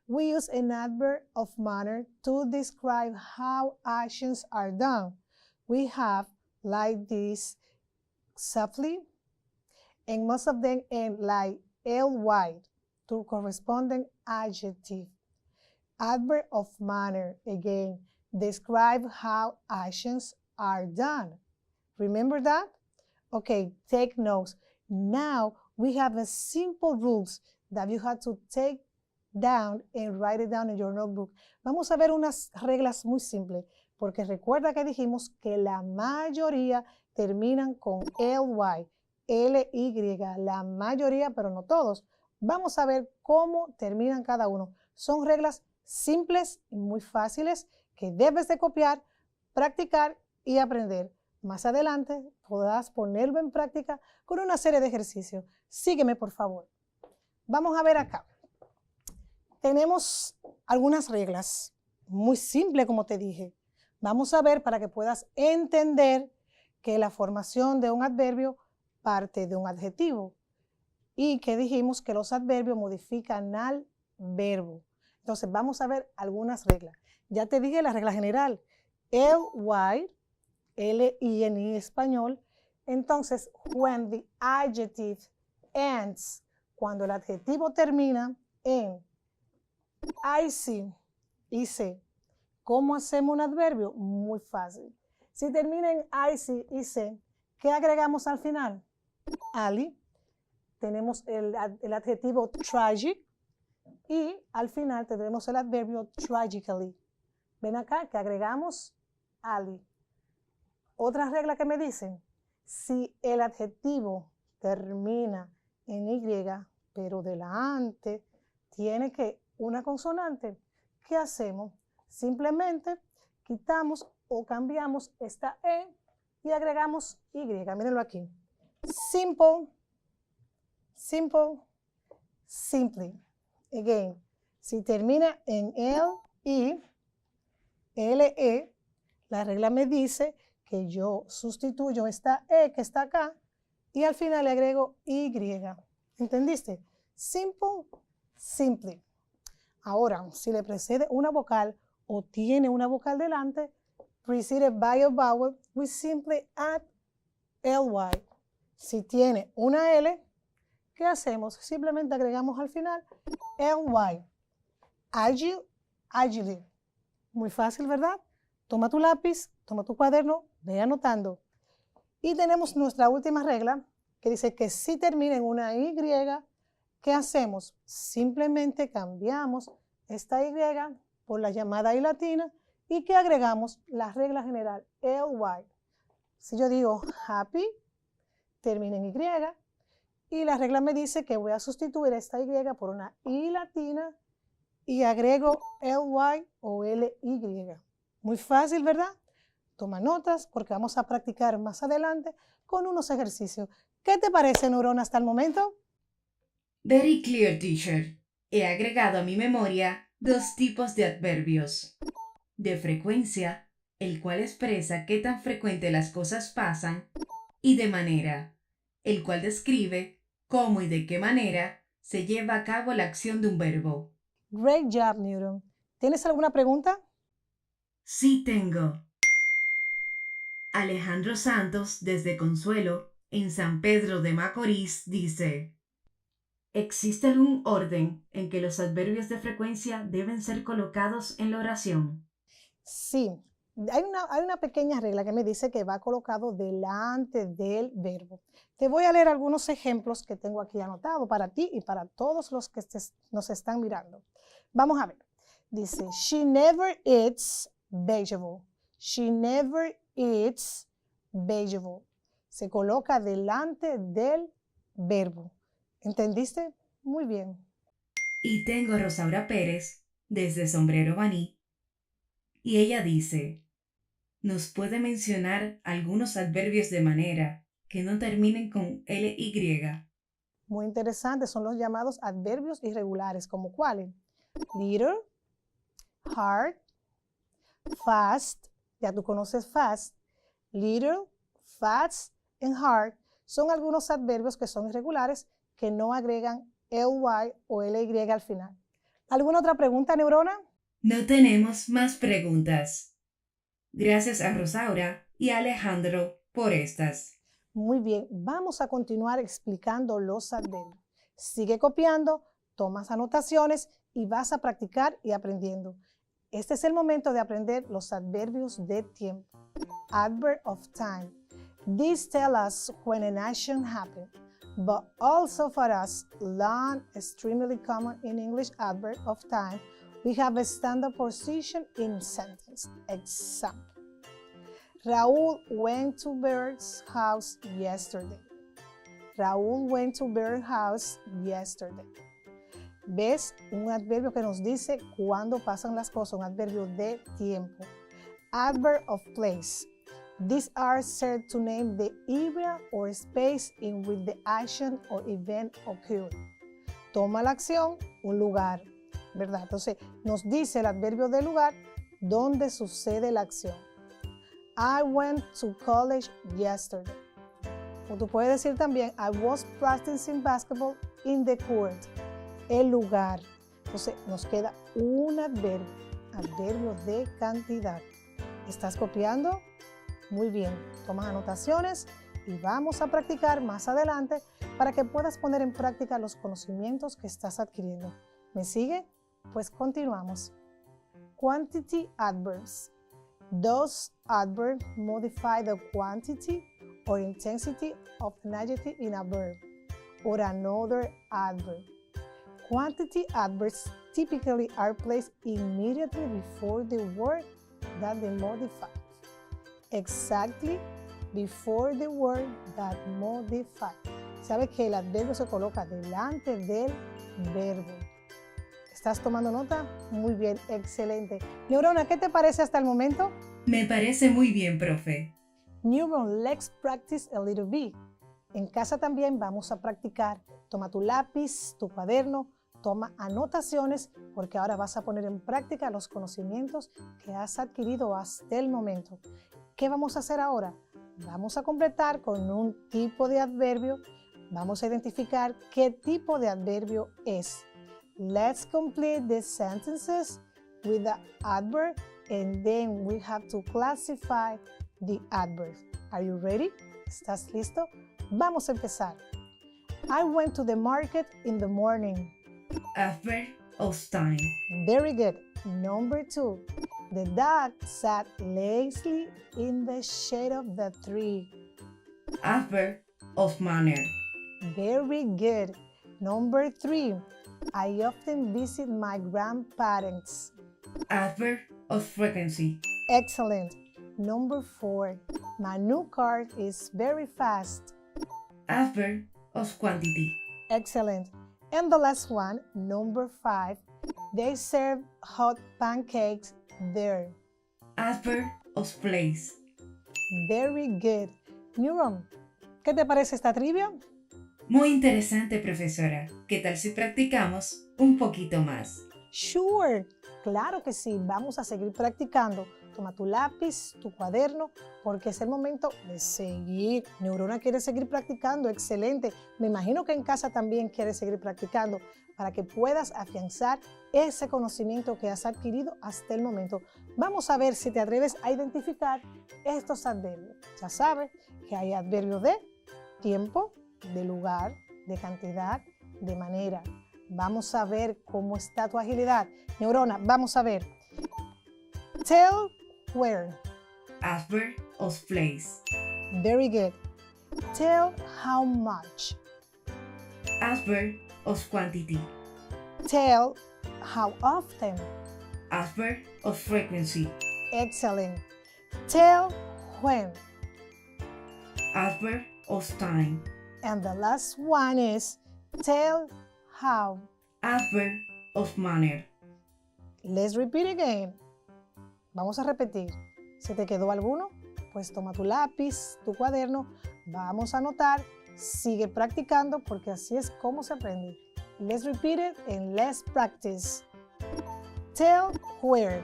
we use an adverb of manner to describe how actions are done. We have like this softly, and most of them end like ly to corresponding adjective. Adverb of manner, again, describe how actions are done. Remember that? Okay, take notes. Now we have a simple rules that you have to take down and write it down in your notebook. Vamos a ver unas reglas muy simples, porque recuerda que dijimos que la mayoría terminan con ly. LY, la mayoría, pero no todos. Vamos a ver cómo terminan cada uno. Son reglas simples y muy fáciles que debes de copiar, practicar y aprender. Más adelante podrás ponerlo en práctica con una serie de ejercicios. Sígueme, por favor. Vamos a ver acá. Tenemos algunas reglas, muy simples como te dije. Vamos a ver para que puedas entender que la formación de un adverbio parte de un adjetivo y que dijimos que los adverbios modifican al verbo. Entonces vamos a ver algunas reglas. Ya te dije la regla general, ly, L-I en español. Entonces, when the adjective ends, cuando el adjetivo termina en IC, ¿cómo hacemos un adverbio? Muy fácil. Si termina en IC, ¿qué agregamos al final? Ali. Tenemos el adjetivo tragic y al final tendremos el adverbio tragically. Ven acá que agregamos ali. Otra regla que me dicen, si el adjetivo termina en Y, pero delante tiene que una consonante, ¿qué hacemos? Simplemente quitamos o cambiamos esta E y agregamos Y. Mírenlo aquí. Simple, simple, simply. Again, si termina en LE, la regla me dice que yo sustituyo esta E que está acá y al final le agrego Y. ¿Entendiste? Simple, simply. Ahora, si le precede una vocal o tiene una vocal delante, preceded by a vowel, we simply add ly. Si tiene una L, ¿qué hacemos? Simplemente agregamos al final ly. Agile, agilely. Muy fácil, ¿verdad? Toma tu lápiz, toma tu cuaderno, ve anotando. Y tenemos nuestra última regla que dice que si termina en una Y, ¿qué hacemos? Simplemente cambiamos esta Y por la llamada I latina y que agregamos la regla general ly. Si yo digo happy, termina en Y y la regla me dice que voy a sustituir esta Y por una I latina y agrego ly o ly. Muy fácil, ¿verdad? Toma notas porque vamos a practicar más adelante con unos ejercicios. ¿Qué te parece, neurona, hasta el momento? Very clear, teacher. He agregado a mi memoria 2 tipos de adverbios. De frecuencia, el cual expresa qué tan frecuente las cosas pasan, y de manera, el cual describe cómo y de qué manera se lleva a cabo la acción de un verbo. Great job, Newton. ¿Tienes alguna pregunta? Sí tengo. Alejandro Santos, desde Consuelo, en San Pedro de Macorís, dice: ¿existe algún orden en que los adverbios de frecuencia deben ser colocados en la oración? Sí, hay una pequeña regla que me dice que va colocado delante del verbo. Te voy a leer algunos ejemplos que tengo aquí anotado para ti y para todos los que nos están mirando. Vamos a ver. Dice, she never eats vegetable. She never eats vegetable. Se coloca delante del verbo. ¿Entendiste? Muy bien. Y tengo a Rosaura Pérez, desde Sombrero Baní, y ella dice: ¿nos puede mencionar algunos adverbios de manera que no terminen con ly? Muy interesante, son los llamados adverbios irregulares, ¿como cuáles? Little, hard, fast, ya tú conoces fast, little, fast and hard, son algunos adverbios que son irregulares que no agregan ly o ly al final. ¿Alguna otra pregunta, neurona? No tenemos más preguntas. Gracias a Rosaura y a Alejandro por estas. Muy bien, vamos a continuar explicando los adverbios. Sigue copiando, tomas anotaciones y vas a practicar y aprendiendo. Este es el momento de aprender los adverbios de tiempo. Adverb of time. These tell us when an action happened, but also for us, long, extremely common in English adverb of time, we have a standard position in sentence. Example. Raúl went to Bert's house yesterday. Raúl went to Bear's house yesterday. ¿Ves? Un adverbio que nos dice cuándo pasan las cosas, un adverbio de tiempo. Adverb of place. These are said to name the area or space in which the action or event occurred. Toma la acción, un lugar, ¿verdad? Entonces, nos dice el adverbio de lugar donde sucede la acción. I went to college yesterday. O tú puedes decir también, I was practicing basketball in the court. El lugar. Entonces, nos queda un adverbio de cantidad. ¿Estás copiando? Muy bien. Tomas anotaciones y vamos a practicar más adelante para que puedas poner en práctica los conocimientos que estás adquiriendo. ¿Me sigue? Pues continuamos. Quantity adverbs. Those adverbs modify the quantity or intensity of an adjective in a verb or another adverb. Quantity adverbs typically are placed immediately before the word that they modify. Exactly before the word that modify. ¿Sabes que el adverbio se coloca delante del verbo? ¿Estás tomando nota? Muy bien, excelente. Neurona, ¿qué te parece hasta el momento? Me parece muy bien, profe. Neuron, let's practice a little bit. En casa también vamos a practicar. Toma tu lápiz, tu cuaderno, toma anotaciones porque ahora vas a poner en práctica los conocimientos que has adquirido hasta el momento. ¿Qué vamos a hacer ahora? Vamos a completar con un tipo de adverbio. Vamos a identificar qué tipo de adverbio es. Let's complete the sentences with the adverb and then we have to classify the adverb. Are you ready? ¿Estás listo? Vamos a empezar. I went to the market in the morning. Adverb of time. Very good. Number 2. The dog sat lazily in the shade of the tree. Adverb of manner. Very good. Number 3. I often visit my grandparents. Adverb of frequency. Excellent. Number 4. My new car is very fast. Adverb of quantity. Excellent. And the last one, number 5. They serve hot pancakes there. Adverb of place. Very good. Neuron, ¿qué te parece esta trivia? Muy interesante, profesora. ¿Qué tal si practicamos un poquito más? Sure. Claro que sí. Vamos a seguir practicando. Toma tu lápiz, tu cuaderno, porque es el momento de seguir. Neurona quiere seguir practicando. Excelente. Me imagino que en casa también quieres seguir practicando para que puedas afianzar ese conocimiento que has adquirido hasta el momento. Vamos a ver si te atreves a identificar estos adverbios. Ya sabes que hay adverbios de tiempo, de lugar, de cantidad, de manera. Vamos a ver cómo está tu agilidad. Neurona, vamos a ver. Tell where. Adverb of place. Very good. Tell how much. Adverb of quantity. Tell how often. Adverb of frequency. Excellent. Tell when. Adverb of time. And the last one is tell how. Adverb of manner. Let's repeat again. Vamos a repetir. ¿Se te quedó alguno? Pues toma tu lápiz, tu cuaderno, vamos a anotar, sigue practicando porque así es como se aprende. Let's repeat it and let's practice. Tell where.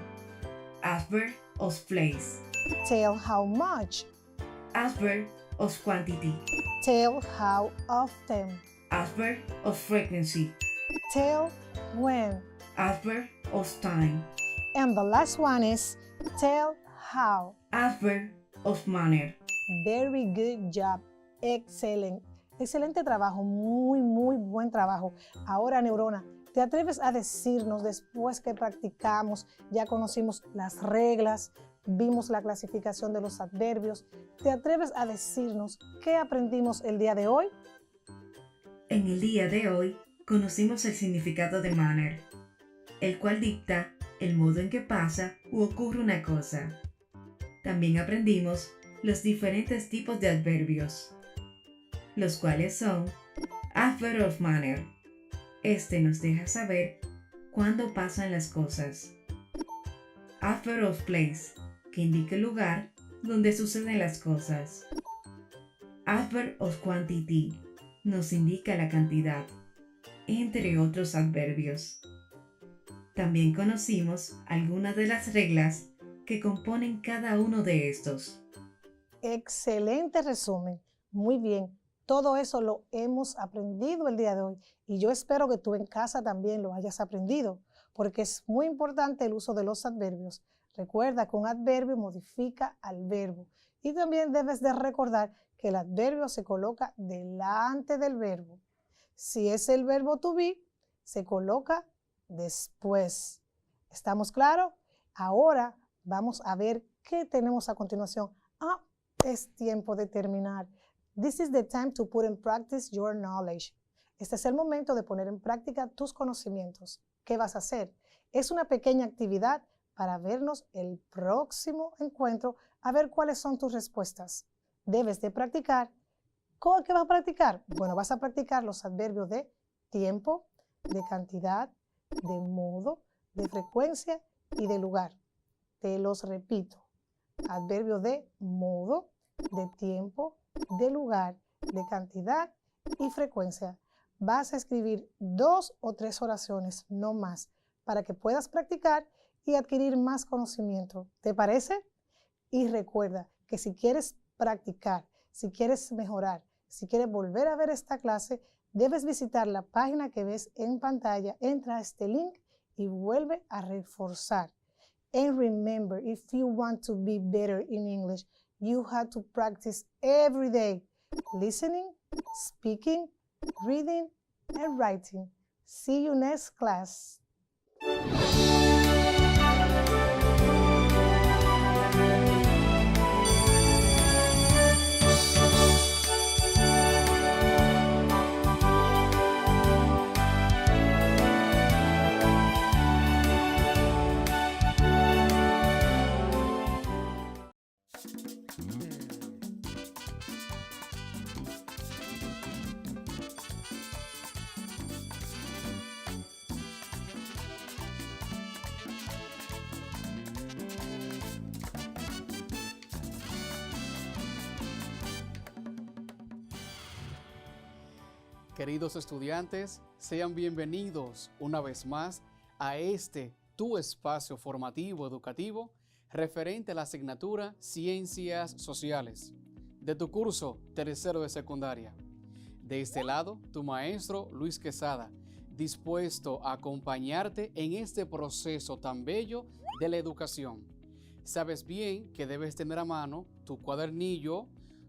Adverb of place. Tell how much. Adverb of quantity. Tell how often. Adverb of frequency. Tell when. Adverb of time. And the last one is tell how. Adverb of manner. Very good job. Excellent. Excelente trabajo. Muy, muy buen trabajo. Ahora, Neurona, ¿te atreves a decirnos después que practicamos, ya conocimos las reglas, vimos la clasificación de los adverbios? ¿Te atreves a decirnos qué aprendimos el día de hoy? En el día de hoy conocimos el significado de manner, el cual dicta el modo en que pasa u ocurre una cosa. También aprendimos los diferentes tipos de adverbios. los cuales son adverb of manner. Este nos deja saber cuándo pasan las cosas. Adverb of place, que indica el lugar donde suceden las cosas. Adverb of quantity, nos indica la cantidad, entre otros adverbios. También conocimos algunas de las reglas que componen cada uno de estos. Excelente resumen. Muy bien. Todo eso lo hemos aprendido el día de hoy y yo espero que tú en casa también lo hayas aprendido, porque es muy importante el uso de los adverbios. Recuerda que un adverbio modifica al verbo y también debes de recordar que el adverbio se coloca delante del verbo. Si es el verbo to be, se coloca después. ¿Estamos claros? Ahora vamos a ver qué tenemos a continuación. Es tiempo de terminar. This is the time to put in practice your knowledge. Este es el momento de poner en práctica tus conocimientos. ¿Qué vas a hacer? Es una pequeña actividad para vernos el próximo encuentro a ver cuáles son tus respuestas. Debes de practicar. ¿Qué vas a practicar? Bueno, vas a practicar los adverbios de tiempo, de cantidad, de modo, de frecuencia y de lugar. Te los repito. Adverbios de modo, de tiempo, de lugar, de cantidad y frecuencia. Vas a escribir 2 o 3 oraciones, no más, para que puedas practicar y adquirir más conocimiento. ¿Te parece? Y recuerda que si quieres practicar, si quieres mejorar, si quieres volver a ver esta clase, debes visitar la página que ves en pantalla. Entra a este link y vuelve a reforzar. And remember, if you want to be better in English, you have to practice every day, listening, speaking, reading, and writing. See you next class. Queridos estudiantes, sean bienvenidos una vez más a tu espacio formativo educativo referente a la asignatura Ciencias Sociales de tu curso tercero de secundaria. De este lado, tu maestro Luis Quesada, dispuesto a acompañarte en este proceso tan bello de la educación. Sabes bien que debes tener a mano tu cuadernillo,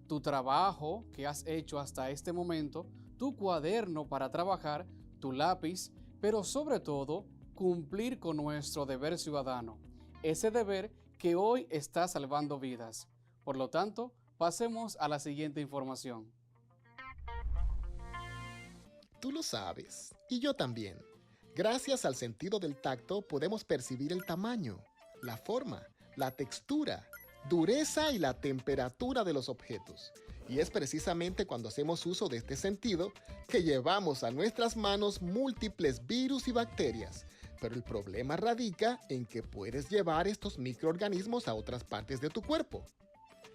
tu trabajo que has hecho hasta este momento, tu cuaderno para trabajar, tu lápiz, pero sobre todo, cumplir con nuestro deber ciudadano. Ese deber que hoy está salvando vidas. Por lo tanto, pasemos a la siguiente información. Tú lo sabes, y yo también. Gracias al sentido del tacto podemos percibir el tamaño, la forma, la textura, dureza y la temperatura de los objetos. Y es precisamente cuando hacemos uso de este sentido que llevamos a nuestras manos múltiples virus y bacterias. Pero el problema radica en que puedes llevar estos microorganismos a otras partes de tu cuerpo.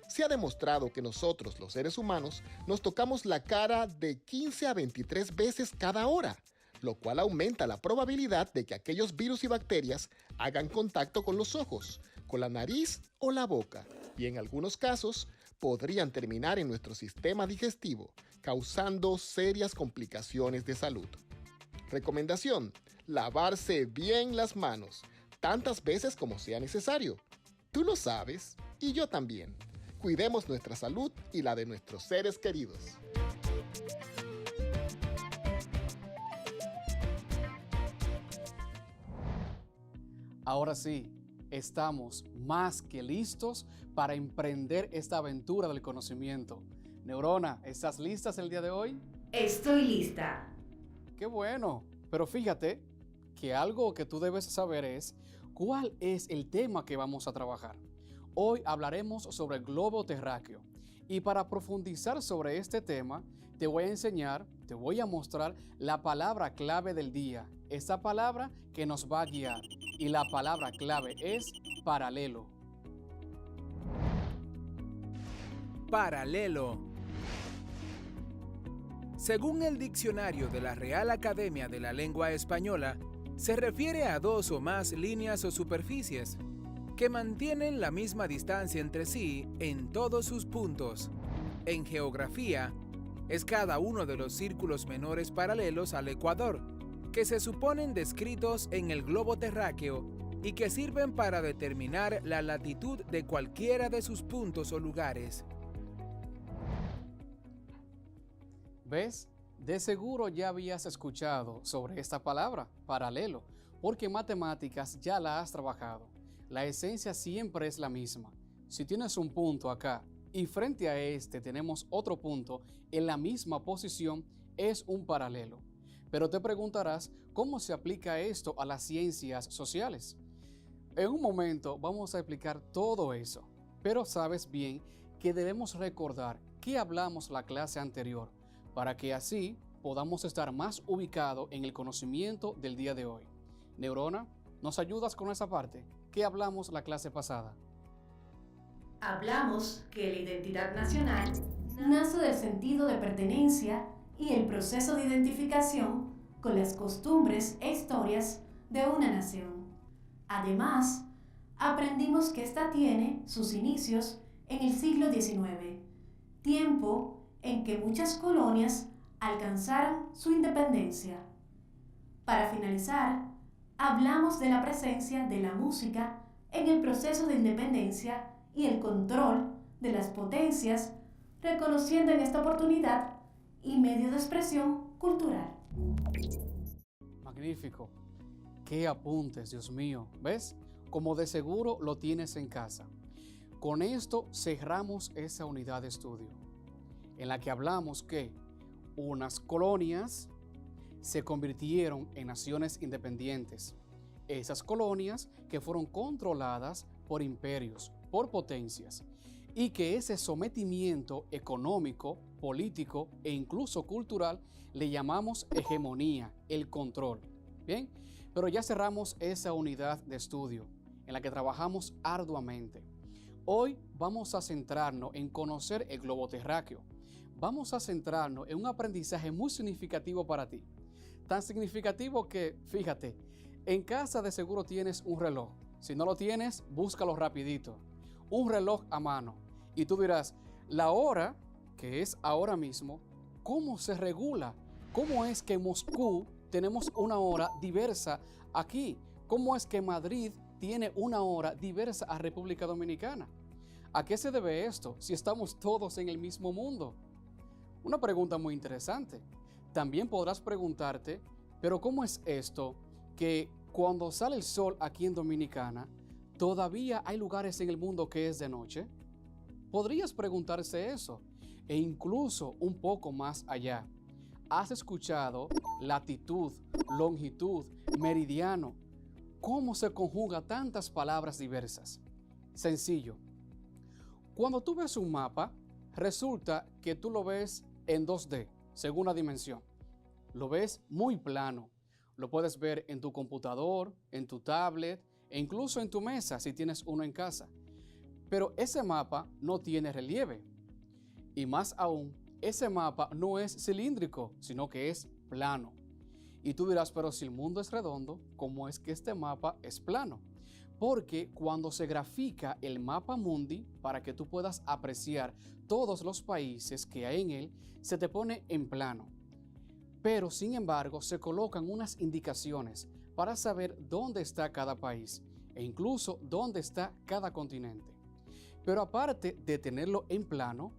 Se ha demostrado que nosotros, los seres humanos, nos tocamos la cara de 15 a 23 veces cada hora, lo cual aumenta la probabilidad de que aquellos virus y bacterias hagan contacto con los ojos, con la nariz o la boca, y en algunos casos podrían terminar en nuestro sistema digestivo, causando serias complicaciones de salud. Recomendación: lavarse bien las manos, tantas veces como sea necesario. Tú lo sabes, y yo también. Cuidemos nuestra salud y la de nuestros seres queridos. Ahora sí, estamos más que listos para emprender esta aventura del conocimiento. Neurona, ¿estás listas el día de hoy? Estoy lista. ¡Qué bueno! Pero fíjate que algo que tú debes saber es cuál es el tema que vamos a trabajar. Hoy hablaremos sobre el globo terráqueo Y para profundizar sobre este tema, te voy a mostrar la palabra clave del día, esa palabra que nos va a guiar. Y la palabra clave es paralelo. Paralelo. Según el diccionario de la Real Academia de la Lengua Española, se refiere a dos o más líneas o superficies que mantienen la misma distancia entre sí en todos sus puntos. En geografía, es cada uno de los círculos menores paralelos al ecuador, que se suponen descritos en el globo terráqueo y que sirven para determinar la latitud de cualquiera de sus puntos o lugares. ¿Ves? De seguro ya habías escuchado sobre esta palabra, paralelo, porque en matemáticas ya la has trabajado. La esencia siempre es la misma. Si tienes un punto acá y frente a este tenemos otro punto en la misma posición, es un paralelo. Pero te preguntarás, ¿cómo se aplica esto a las ciencias sociales? En un momento vamos a explicar todo eso, pero sabes bien que debemos recordar que hablamos la clase anterior, para que así podamos estar más ubicados en el conocimiento del día de hoy. Neurona, ¿nos ayudas con esa parte? ¿Qué hablamos la clase pasada? Hablamos que la identidad nacional nace del sentido de pertenencia y el proceso de identificación con las costumbres e historias de una nación. Además, aprendimos que ésta tiene sus inicios en el siglo XIX, tiempo en que muchas colonias alcanzaron su independencia. Para finalizar, hablamos de la presencia de la música en el proceso de independencia y el control de las potencias, reconociendo en esta oportunidad y medio de expresión cultural. Magnífico. ¡Qué apuntes, Dios mío! ¿Ves? Como de seguro lo tienes en casa. Con esto cerramos esa unidad de estudio, en la que hablamos que unas colonias se convirtieron en naciones independientes. Esas colonias que fueron controladas por imperios, por potencias, y que ese sometimiento económico, político e incluso cultural le llamamos hegemonía, el control. Bien, pero ya cerramos esa unidad de estudio en la que trabajamos arduamente. Hoy vamos a centrarnos en conocer el globo terráqueo. Vamos a centrarnos en un aprendizaje muy significativo para ti. Tan significativo que, fíjate, en casa de seguro tienes un reloj. Si no lo tienes, búscalo rapidito. Un reloj a mano. Y tú dirás, la hora, que es ahora mismo, ¿cómo se regula? ¿Cómo es que en Moscú tenemos una hora diversa aquí? ¿Cómo es que Madrid tiene una hora diversa a República Dominicana? ¿A qué se debe esto si estamos todos en el mismo mundo? Una pregunta muy interesante. También podrás preguntarte, ¿pero cómo es esto que cuando sale el sol aquí en Dominicana, todavía hay lugares en el mundo que es de noche? Podrías preguntarse eso, e incluso un poco más allá. ¿Has escuchado latitud, longitud, meridiano? ¿Cómo se conjuga tantas palabras diversas? Sencillo. Cuando tú ves un mapa, resulta que tú lo ves en 2D, según la dimensión. Lo ves muy plano. Lo puedes ver en tu computador, en tu tablet e incluso en tu mesa si tienes uno en casa. Pero ese mapa no tiene relieve. Y más aún, ese mapa no es cilíndrico, sino que es plano. Y tú dirás, pero si el mundo es redondo, ¿cómo es que este mapa es plano? Porque cuando se grafica el mapa mundi, para que tú puedas apreciar todos los países que hay en él, se te pone en plano. Pero sin embargo, se colocan unas indicaciones para saber dónde está cada país e incluso dónde está cada continente. Pero aparte de tenerlo en plano,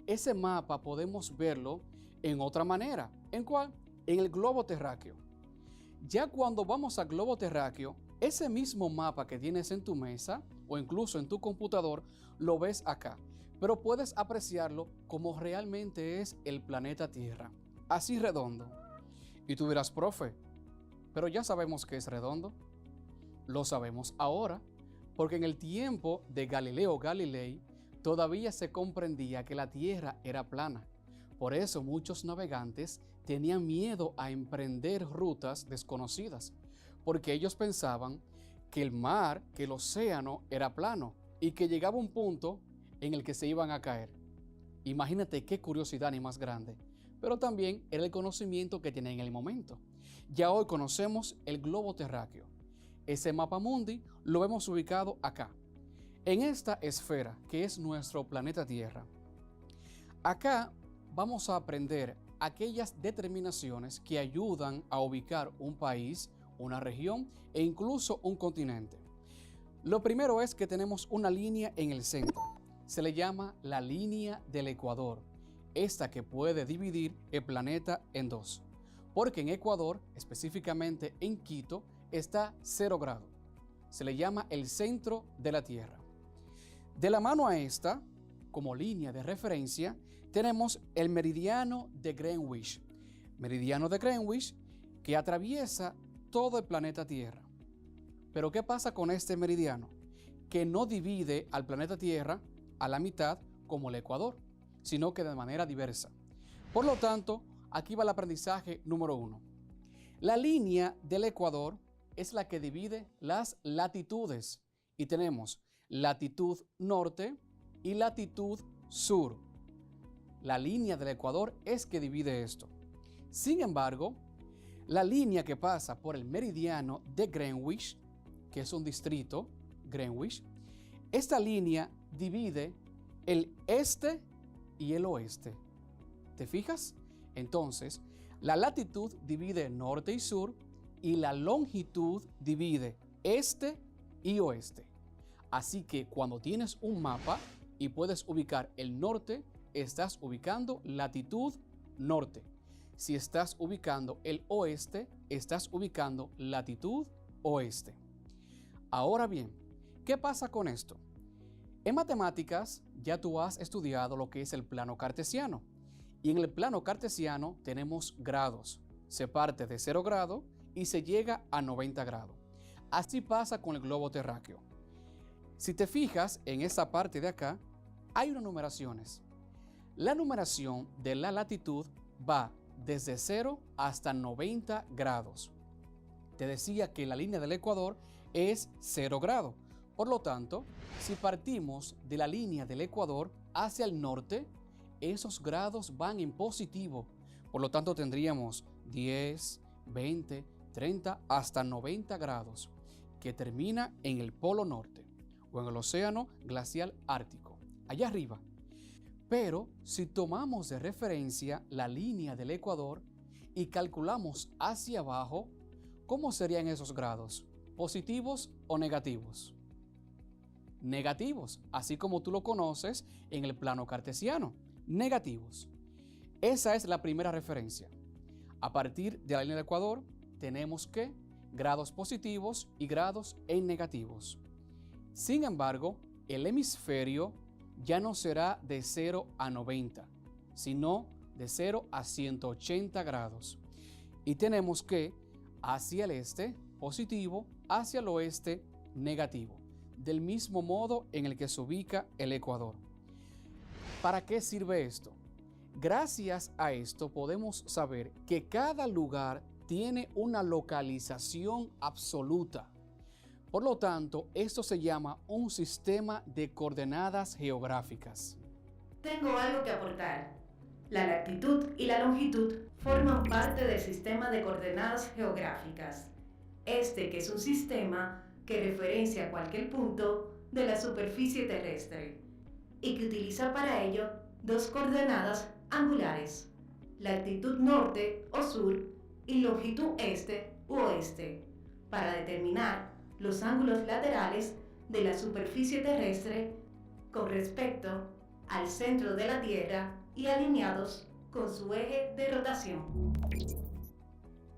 ese mapa podemos verlo en otra manera. ¿En cuál? En el globo terráqueo. Ya cuando vamos al globo terráqueo, ese mismo mapa que tienes en tu mesa o incluso en tu computador, lo ves acá. Pero puedes apreciarlo como realmente es el planeta Tierra. Así redondo. Y tú dirás, profe, pero ya sabemos que es redondo. Lo sabemos ahora, porque en el tiempo de Galileo Galilei, todavía se comprendía que la Tierra era plana. Por eso muchos navegantes tenían miedo a emprender rutas desconocidas, porque ellos pensaban que el mar, que el océano era plano y que llegaba un punto en el que se iban a caer. Imagínate qué curiosidad ni más grande, pero también era el conocimiento que tenían en el momento. Ya hoy conocemos el globo terráqueo. Ese mapa mundi lo vemos ubicado acá, en esta esfera que es nuestro planeta Tierra. Acá vamos a aprender aquellas determinaciones que ayudan a ubicar un país, una región e incluso un continente. Lo primero es que tenemos una línea en el centro. Se le llama la línea del Ecuador, esta que puede dividir el planeta en dos, porque en Ecuador, específicamente en Quito, está 0 grado. Se le llama el centro de la Tierra. De la mano a esta, como línea de referencia, tenemos el meridiano de Greenwich. Meridiano de Greenwich que atraviesa todo el planeta Tierra. Pero ¿qué pasa con este meridiano? Que no divide al planeta Tierra a la mitad como el Ecuador, sino que de manera diversa. Por lo tanto, aquí va el aprendizaje número 1. La línea del Ecuador es la que divide las latitudes y tenemos latitud norte y latitud sur. La línea del Ecuador es que divide esto. Sin embargo, la línea que pasa por el meridiano de Greenwich, que es un distrito, Greenwich, esta línea divide el este y el oeste. ¿Te fijas? Entonces, la latitud divide norte y sur y la longitud divide este y oeste. Así que cuando tienes un mapa y puedes ubicar el norte, estás ubicando latitud norte. Si estás ubicando el oeste, estás ubicando latitud oeste. Ahora bien, ¿qué pasa con esto? En matemáticas ya tú has estudiado lo que es el plano cartesiano. Y en el plano cartesiano tenemos grados. Se parte de 0 grado y se llega a 90 grados. Así pasa con el globo terráqueo. Si te fijas en esa parte de acá, hay unas numeraciones. La numeración de la latitud va desde 0 hasta 90 grados. Te decía que la línea del Ecuador es 0 grado. Por lo tanto, si partimos de la línea del Ecuador hacia el norte, esos grados van en positivo. Por lo tanto, tendríamos 10, 20, 30 hasta 90 grados, que termina en el Polo Norte o en el Océano Glacial Ártico, allá arriba. Pero si tomamos de referencia la línea del Ecuador y calculamos hacia abajo, ¿cómo serían esos grados? ¿Positivos o negativos? Negativos, así como tú lo conoces en el plano cartesiano. Negativos. Esa es la primera referencia. A partir de la línea del Ecuador tenemos que grados positivos y grados en negativos. Sin embargo, el hemisferio ya no será de 0 a 90, sino de 0 a 180 grados. Y tenemos que hacia el este, positivo, hacia el oeste, negativo, del mismo modo en el que se ubica el Ecuador. ¿Para qué sirve esto? Gracias a esto podemos saber que cada lugar tiene una localización absoluta. Por lo tanto, esto se llama un sistema de coordenadas geográficas. Tengo algo que aportar. La latitud y la longitud forman parte del sistema de coordenadas geográficas. Este que es un sistema que referencia cualquier punto de la superficie terrestre y que utiliza para ello dos coordenadas angulares, latitud norte o sur y longitud este u oeste, para determinar los ángulos laterales de la superficie terrestre con respecto al centro de la Tierra y alineados con su eje de rotación.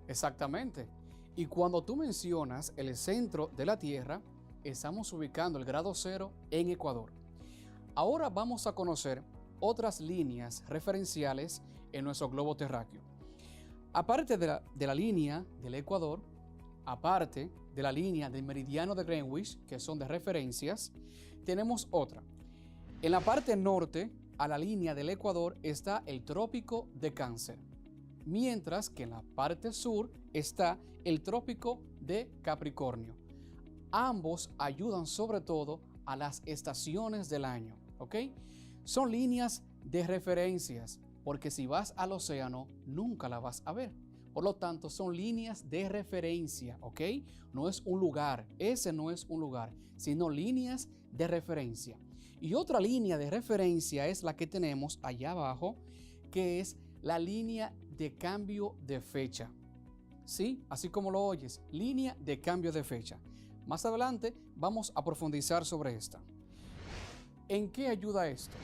Exactamente. Y cuando tú mencionas el centro de la Tierra, estamos ubicando el grado 0 en Ecuador. Ahora vamos a conocer otras líneas referenciales en nuestro globo terráqueo. Aparte de la línea del Ecuador, aparte de la línea del meridiano de Greenwich, que son de referencias, tenemos otra. En la parte norte, a la línea del Ecuador, está el trópico de Cáncer, mientras que en la parte sur está el trópico de Capricornio. Ambos ayudan sobre todo a las estaciones del año, ¿ok? Son líneas de referencias, porque si vas al océano, nunca la vas a ver. Por lo tanto, son líneas de referencia, ¿ok? No es un lugar, ese no es un lugar, sino líneas de referencia. Y otra línea de referencia es la que tenemos allá abajo, que es la línea de cambio de fecha. ¿Sí? Así como lo oyes, línea de cambio de fecha. Más adelante vamos a profundizar sobre esta. ¿En qué ayuda esto?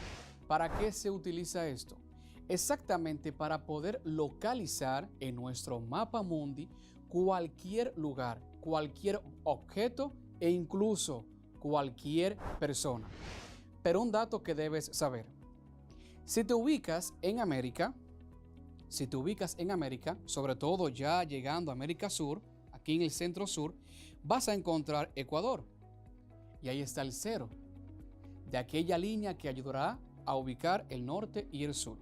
¿Para qué se utiliza esto? Exactamente para poder localizar en nuestro mapa mundi cualquier lugar, cualquier objeto e incluso cualquier persona. Pero un dato que debes saber. Si te ubicas en América, sobre todo ya llegando a América Sur, aquí en el centro sur, vas a encontrar Ecuador. Y ahí está el cero, de aquella línea que ayudará a ubicar el norte y el sur.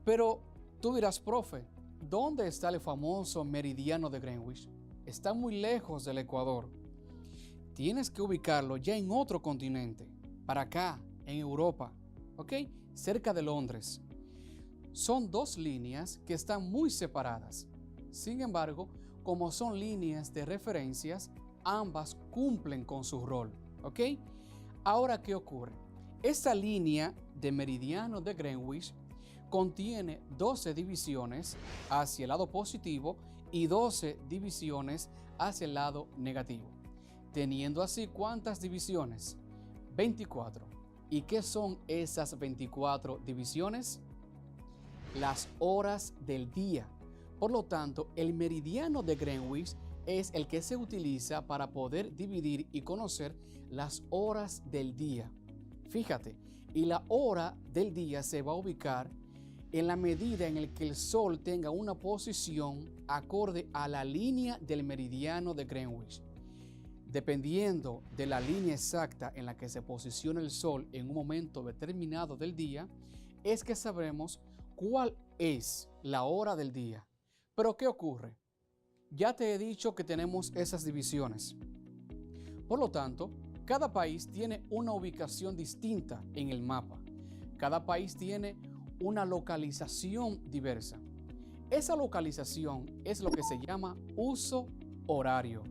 Pero tú dirás, profe, ¿dónde está el famoso meridiano de Greenwich? Está muy lejos del Ecuador. Tienes que ubicarlo ya en otro continente, para acá, en Europa, ¿ok? Cerca de Londres. Son dos líneas que están muy separadas. Sin embargo, como son líneas de referencias, ambas cumplen con su rol, ¿ok? Ahora, ¿qué ocurre? Esta línea de meridiano de Greenwich contiene 12 divisiones hacia el lado positivo y 12 divisiones hacia el lado negativo. Teniendo así, ¿cuántas divisiones? 24. ¿Y qué son esas 24 divisiones? Las horas del día. Por lo tanto, el meridiano de Greenwich es el que se utiliza para poder dividir y conocer las horas del día. Fíjate, y la hora del día se va a ubicar en la medida en la que el Sol tenga una posición acorde a la línea del meridiano de Greenwich. Dependiendo de la línea exacta en la que se posiciona el Sol en un momento determinado del día, es que sabremos cuál es la hora del día. Pero ¿qué ocurre? Ya te he dicho que tenemos esas divisiones. Por lo tanto, cada país tiene una ubicación distinta en el mapa. Cada país tiene una localización diversa. Esa localización es lo que se llama uso horario.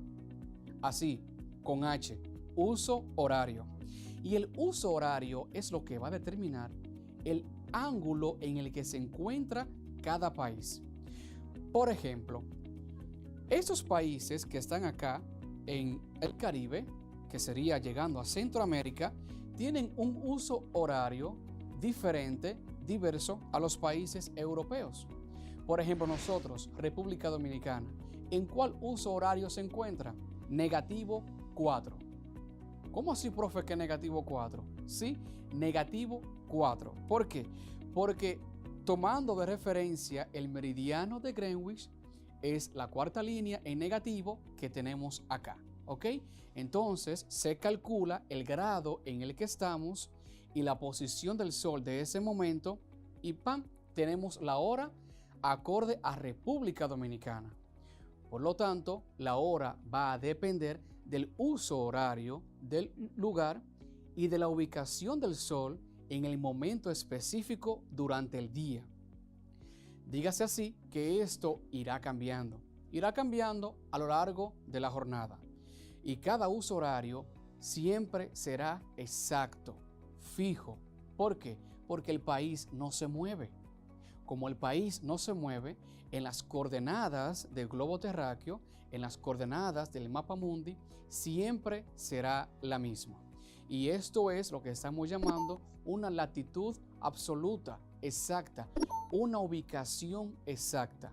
Así, con H, uso horario. Y el uso horario es lo que va a determinar el ángulo en el que se encuentra cada país. Por ejemplo, estos países que están acá en el Caribe, que sería llegando a Centroamérica, tienen un uso horario diferente, diverso a los países europeos. Por ejemplo, nosotros, República Dominicana, ¿en cuál uso horario se encuentra? Negativo 4. ¿Cómo así, profe, que negativo 4? Sí, negativo 4. ¿Por qué? Porque tomando de referencia el meridiano de Greenwich, es la cuarta línea en negativo que tenemos acá, ¿ok? Entonces se calcula el grado en el que estamos y la posición del Sol de ese momento y ¡pam! Tenemos la hora acorde a República Dominicana. Por lo tanto, la hora va a depender del uso horario del lugar y de la ubicación del Sol en el momento específico durante el día. Dígase así que esto irá cambiando a lo largo de la jornada. Y cada uso horario siempre será exacto, fijo. ¿Por qué? Porque el país no se mueve. Como el país no se mueve, en las coordenadas del globo terráqueo, en las coordenadas del mapa mundi, siempre será la misma. Y esto es lo que estamos llamando una latitud absoluta, exacta, una ubicación exacta.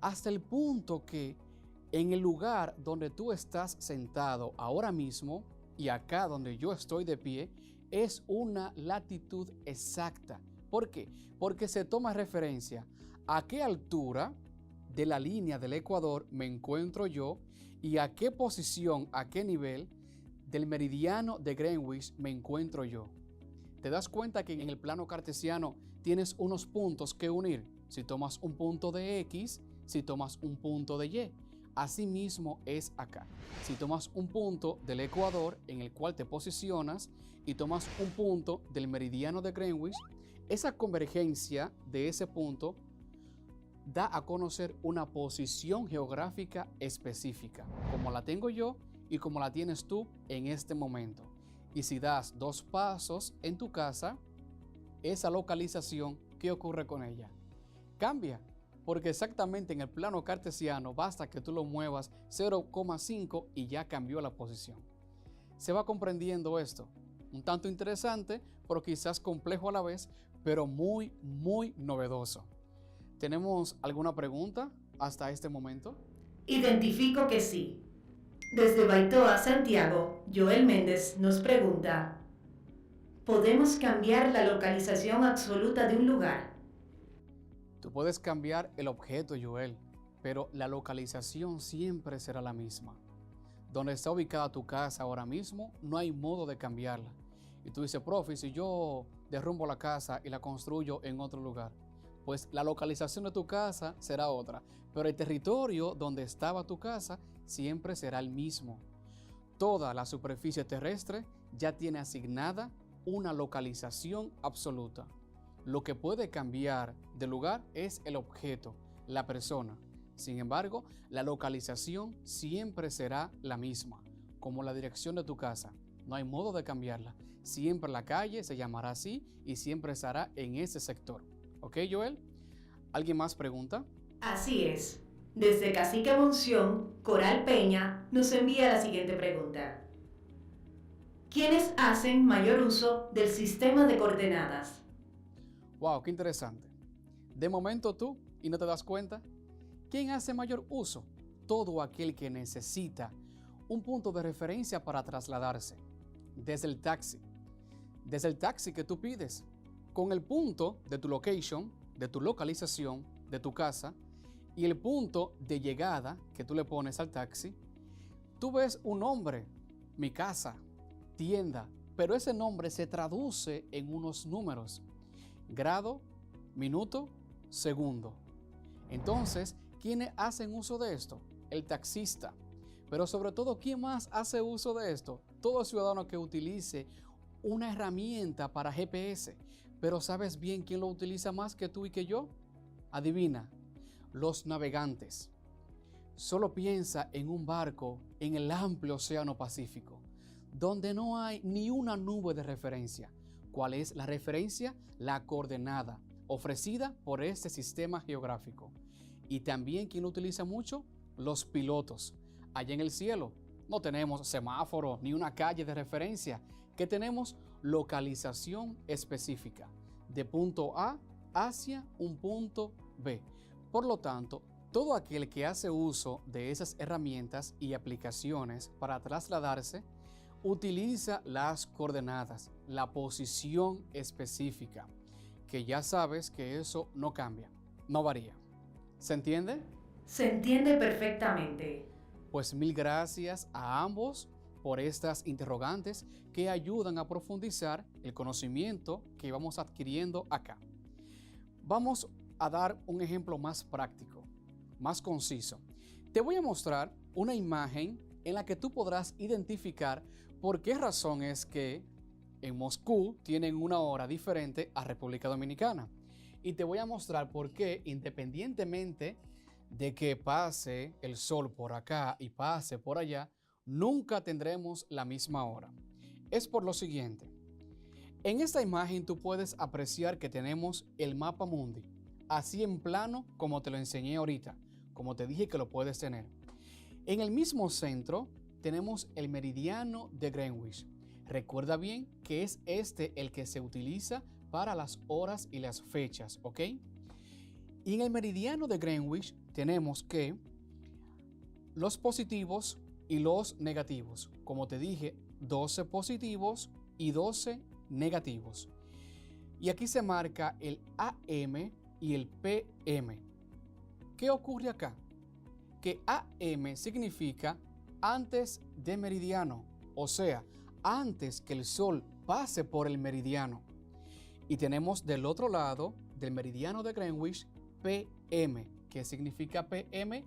Hasta el punto que en el lugar donde tú estás sentado ahora mismo y acá donde yo estoy de pie, es una latitud exacta. ¿Por qué? Porque se toma referencia a qué altura de la línea del Ecuador me encuentro yo y a qué posición, a qué nivel del meridiano de Greenwich me encuentro yo. ¿Te das cuenta que en el plano cartesiano tienes unos puntos que unir? Si tomas un punto de X, si tomas un punto de Y. Asimismo es acá. Si tomas un punto del ecuador en el cual te posicionas y tomas un punto del meridiano de Greenwich, esa convergencia de ese punto da a conocer una posición geográfica específica, como la tengo yo y como la tienes tú en este momento. Y si das 2 pasos en tu casa, esa localización, ¿qué ocurre con ella? Cambia, porque exactamente en el plano cartesiano basta que tú lo muevas 0,5 y ya cambió la posición. ¿Se va comprendiendo esto? Un tanto interesante, pero quizás complejo a la vez, pero muy, muy novedoso. ¿Tenemos alguna pregunta hasta este momento? Identifico que sí. Desde Baitoa, Santiago, Joel Méndez nos pregunta: ¿podemos cambiar la localización absoluta de un lugar? Tú puedes cambiar el objeto, Joel, pero la localización siempre será la misma. Donde está ubicada tu casa ahora mismo, no hay modo de cambiarla. Y tú dices, profe, si yo derrumbo la casa y la construyo en otro lugar, pues la localización de tu casa será otra, pero el territorio donde estaba tu casa siempre será el mismo. Toda la superficie terrestre ya tiene asignada una localización absoluta. Lo que puede cambiar de lugar es el objeto, la persona. Sin embargo, la localización siempre será la misma, como la dirección de tu casa. No hay modo de cambiarla. Siempre la calle se llamará así y siempre estará en ese sector. ¿Ok, Joel? ¿Alguien más pregunta? Así es. Desde Cacique Monción, Coral Peña nos envía la siguiente pregunta: ¿quiénes hacen mayor uso del sistema de coordenadas? Wow, qué interesante. De momento tú, y no te das cuenta, ¿quién hace mayor uso? Todo aquel que necesita un punto de referencia para trasladarse. Desde el taxi que tú pides, con el punto de tu location, de tu localización, de tu casa, y el punto de llegada que tú le pones al taxi, tú ves un nombre, mi casa, tienda, pero ese nombre se traduce en unos números, grado, minuto, segundo. Entonces, ¿quiénes hacen uso de esto? El taxista. Pero sobre todo, ¿quién más hace uso de esto? Todo ciudadano que utilice una herramienta para GPS. Pero ¿sabes bien quién lo utiliza más que tú y que yo? Adivina, los navegantes. Solo piensa en un barco en el amplio océano Pacífico, donde no hay ni una nube de referencia. ¿Cuál es la referencia? La coordenada ofrecida por este sistema geográfico. Y también, ¿quién lo utiliza mucho? Los pilotos. Allá en el cielo no tenemos semáforo ni una calle de referencia. ¿Qué tenemos? Localización específica de punto A hacia un punto B. Por lo tanto, todo aquel que hace uso de esas herramientas y aplicaciones para trasladarse utiliza las coordenadas, la posición específica, que ya sabes que eso no cambia, no varía. ¿Se entiende? Se entiende perfectamente. Pues mil gracias a ambos por estas interrogantes que ayudan a profundizar el conocimiento que vamos adquiriendo acá. Vamos a dar un ejemplo más práctico, más conciso. Te voy a mostrar una imagen en la que tú podrás identificar por qué razón es que en Moscú tienen una hora diferente a República Dominicana. Y te voy a mostrar por qué, independientemente de que pase el sol por acá y pase por allá, nunca tendremos la misma hora. Es por lo siguiente. En esta imagen tú puedes apreciar que tenemos el mapa mundi, así en plano como te lo enseñé ahorita, como te dije que lo puedes tener. En el mismo centro tenemos el meridiano de Greenwich. Recuerda bien que es este el que se utiliza para las horas y las fechas, ¿ok? Y en el meridiano de Greenwich tenemos que los positivos y los negativos. Como te dije, 12 positivos y 12 negativos. Y aquí se marca el AM y el PM. ¿Qué ocurre acá? Que AM significa antes de meridiano, o sea, antes que el sol pase por el meridiano. Y tenemos del otro lado del meridiano de Greenwich PM. ¿Qué significa PM?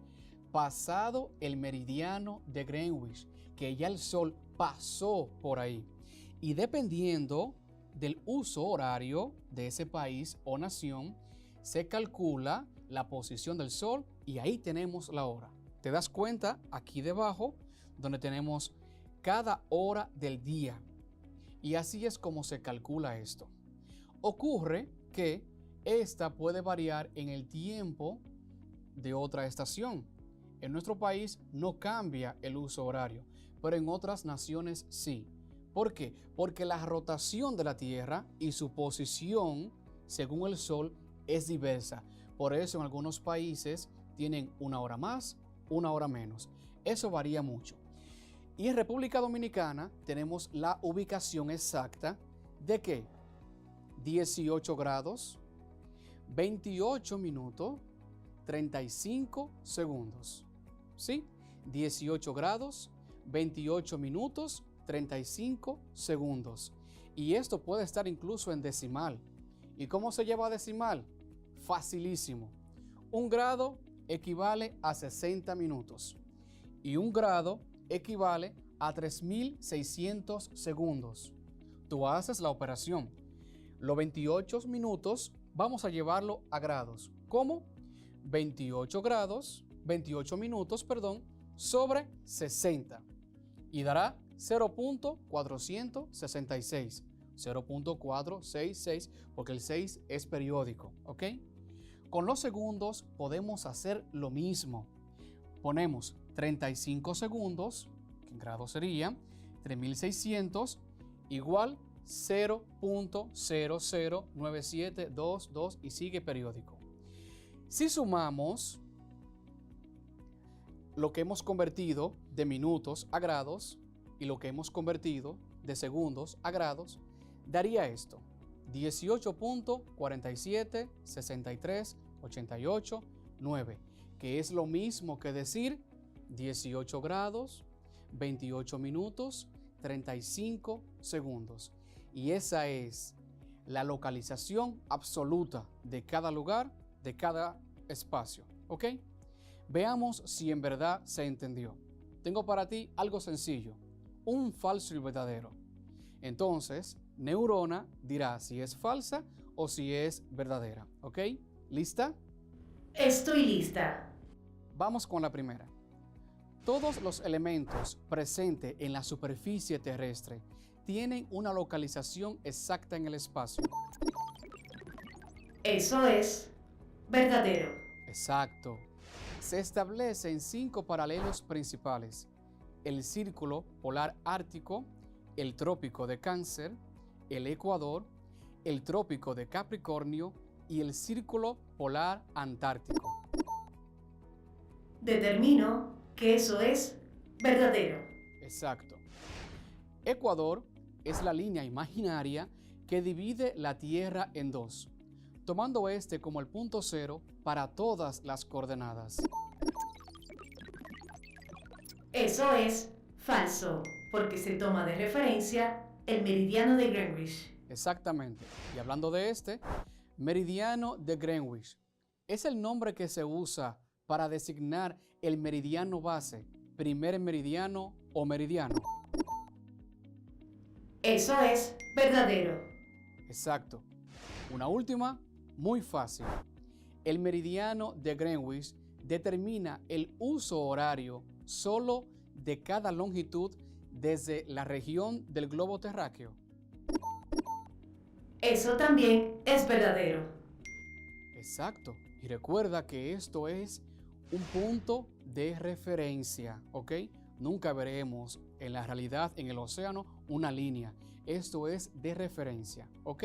Pasado el meridiano de Greenwich, que ya el sol pasó por ahí. Y dependiendo del uso horario de ese país o nación, se calcula la posición del sol y ahí tenemos la hora. ¿Te das cuenta? Aquí debajo, donde tenemos cada hora del día. Y así es como se calcula esto. Ocurre que esta puede variar en el tiempo de otra estación. En nuestro país no cambia el uso horario, pero en otras naciones sí. ¿Por qué? Porque la rotación de la Tierra y su posición según el Sol es diversa. Por eso en algunos países tienen una hora más, una hora menos. Eso varía mucho. Y en República Dominicana tenemos la ubicación exacta de ¿qué? 18 grados, 28 minutos, 35 segundos. ¿Sí? 18 grados, 28 minutos, 35 segundos. Y esto puede estar incluso en decimal. ¿Y cómo se lleva a decimal? Facilísimo. Un grado equivale a 60 minutos. Y un grado equivale a 3.600 segundos. Tú haces la operación. Los 28 minutos vamos a llevarlo a grados. ¿Cómo? 28 minutos, sobre 60. Y dará 0.466. 0.466 porque el 6 es periódico, ¿ok? Con los segundos podemos hacer lo mismo. Ponemos 35 segundos, que en grados sería 3.600, igual 0.009722 y sigue periódico. Si sumamos lo que hemos convertido de minutos a grados y lo que hemos convertido de segundos a grados, daría esto: 18.476388.9, que es lo mismo que decir 18 grados, 28 minutos, 35 segundos. Y esa es la localización absoluta de cada lugar, de cada espacio, ¿ok? Veamos si en verdad se entendió. Tengo para ti algo sencillo, un falso y verdadero. Entonces, Neurona dirá si es falsa o si es verdadera, ¿ok? ¿Lista? Estoy lista. Vamos con la primera. Todos los elementos presentes en la superficie terrestre tienen una localización exacta en el espacio. Eso es verdadero. Exacto. Se establecen 5 paralelos principales: el círculo polar ártico, el trópico de Cáncer, el Ecuador, el trópico de Capricornio y el círculo polar antártico. Determino que eso es verdadero. Exacto. Ecuador es la línea imaginaria que divide la Tierra en dos, tomando este como el punto cero para todas las coordenadas. Eso es falso, porque se toma de referencia el meridiano de Greenwich. Exactamente. Y hablando de este, meridiano de Greenwich es el nombre que se usa para designar el meridiano base, primer meridiano o meridiano. Eso es verdadero. Exacto. Una última, muy fácil. El meridiano de Greenwich determina el uso horario solo de cada longitud desde la región del globo terráqueo. Eso también es verdadero. Exacto. Y recuerda que esto es un punto de referencia, ¿ok? Nunca veremos en la realidad en el océano una línea. Esto es de referencia, ¿ok?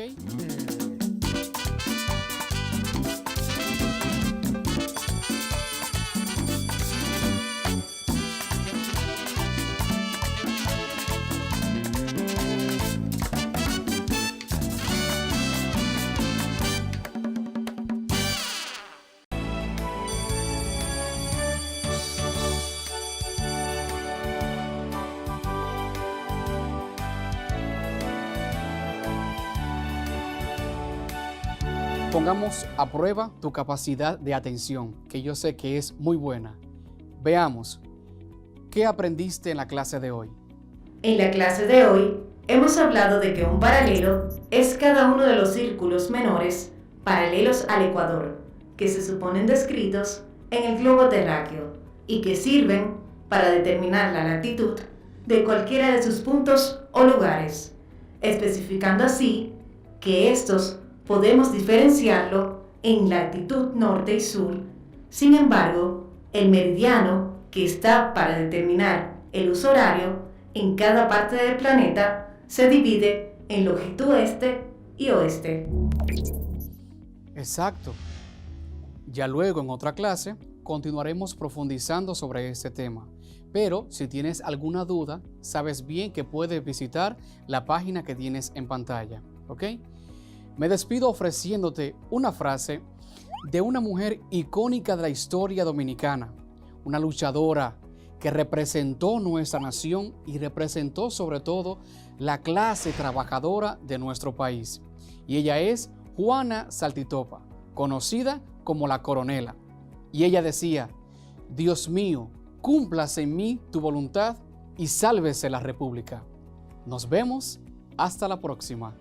pongamos a prueba tu capacidad de atención, que yo sé que es muy buena. Veamos, ¿qué aprendiste en la clase de hoy? En la clase de hoy hemos hablado de que un paralelo es cada uno de los círculos menores paralelos al ecuador, que se suponen descritos en el globo terráqueo y que sirven para determinar la latitud de cualquiera de sus puntos o lugares, especificando así que estos podemos diferenciarlo en latitud norte y sur. Sin embargo, el meridiano, que está para determinar el uso horario en cada parte del planeta, se divide en longitud este y oeste. Exacto. Ya luego en otra clase continuaremos profundizando sobre este tema. Pero si tienes alguna duda, sabes bien que puedes visitar la página que tienes en pantalla, ¿ok? Me despido ofreciéndote una frase de una mujer icónica de la historia dominicana, una luchadora que representó nuestra nación y representó sobre todo la clase trabajadora de nuestro país. Y ella es Juana Saltitopa, conocida como la Coronela. Y ella decía: Dios mío, cúmplase en mí tu voluntad y sálvese la República. Nos vemos hasta la próxima.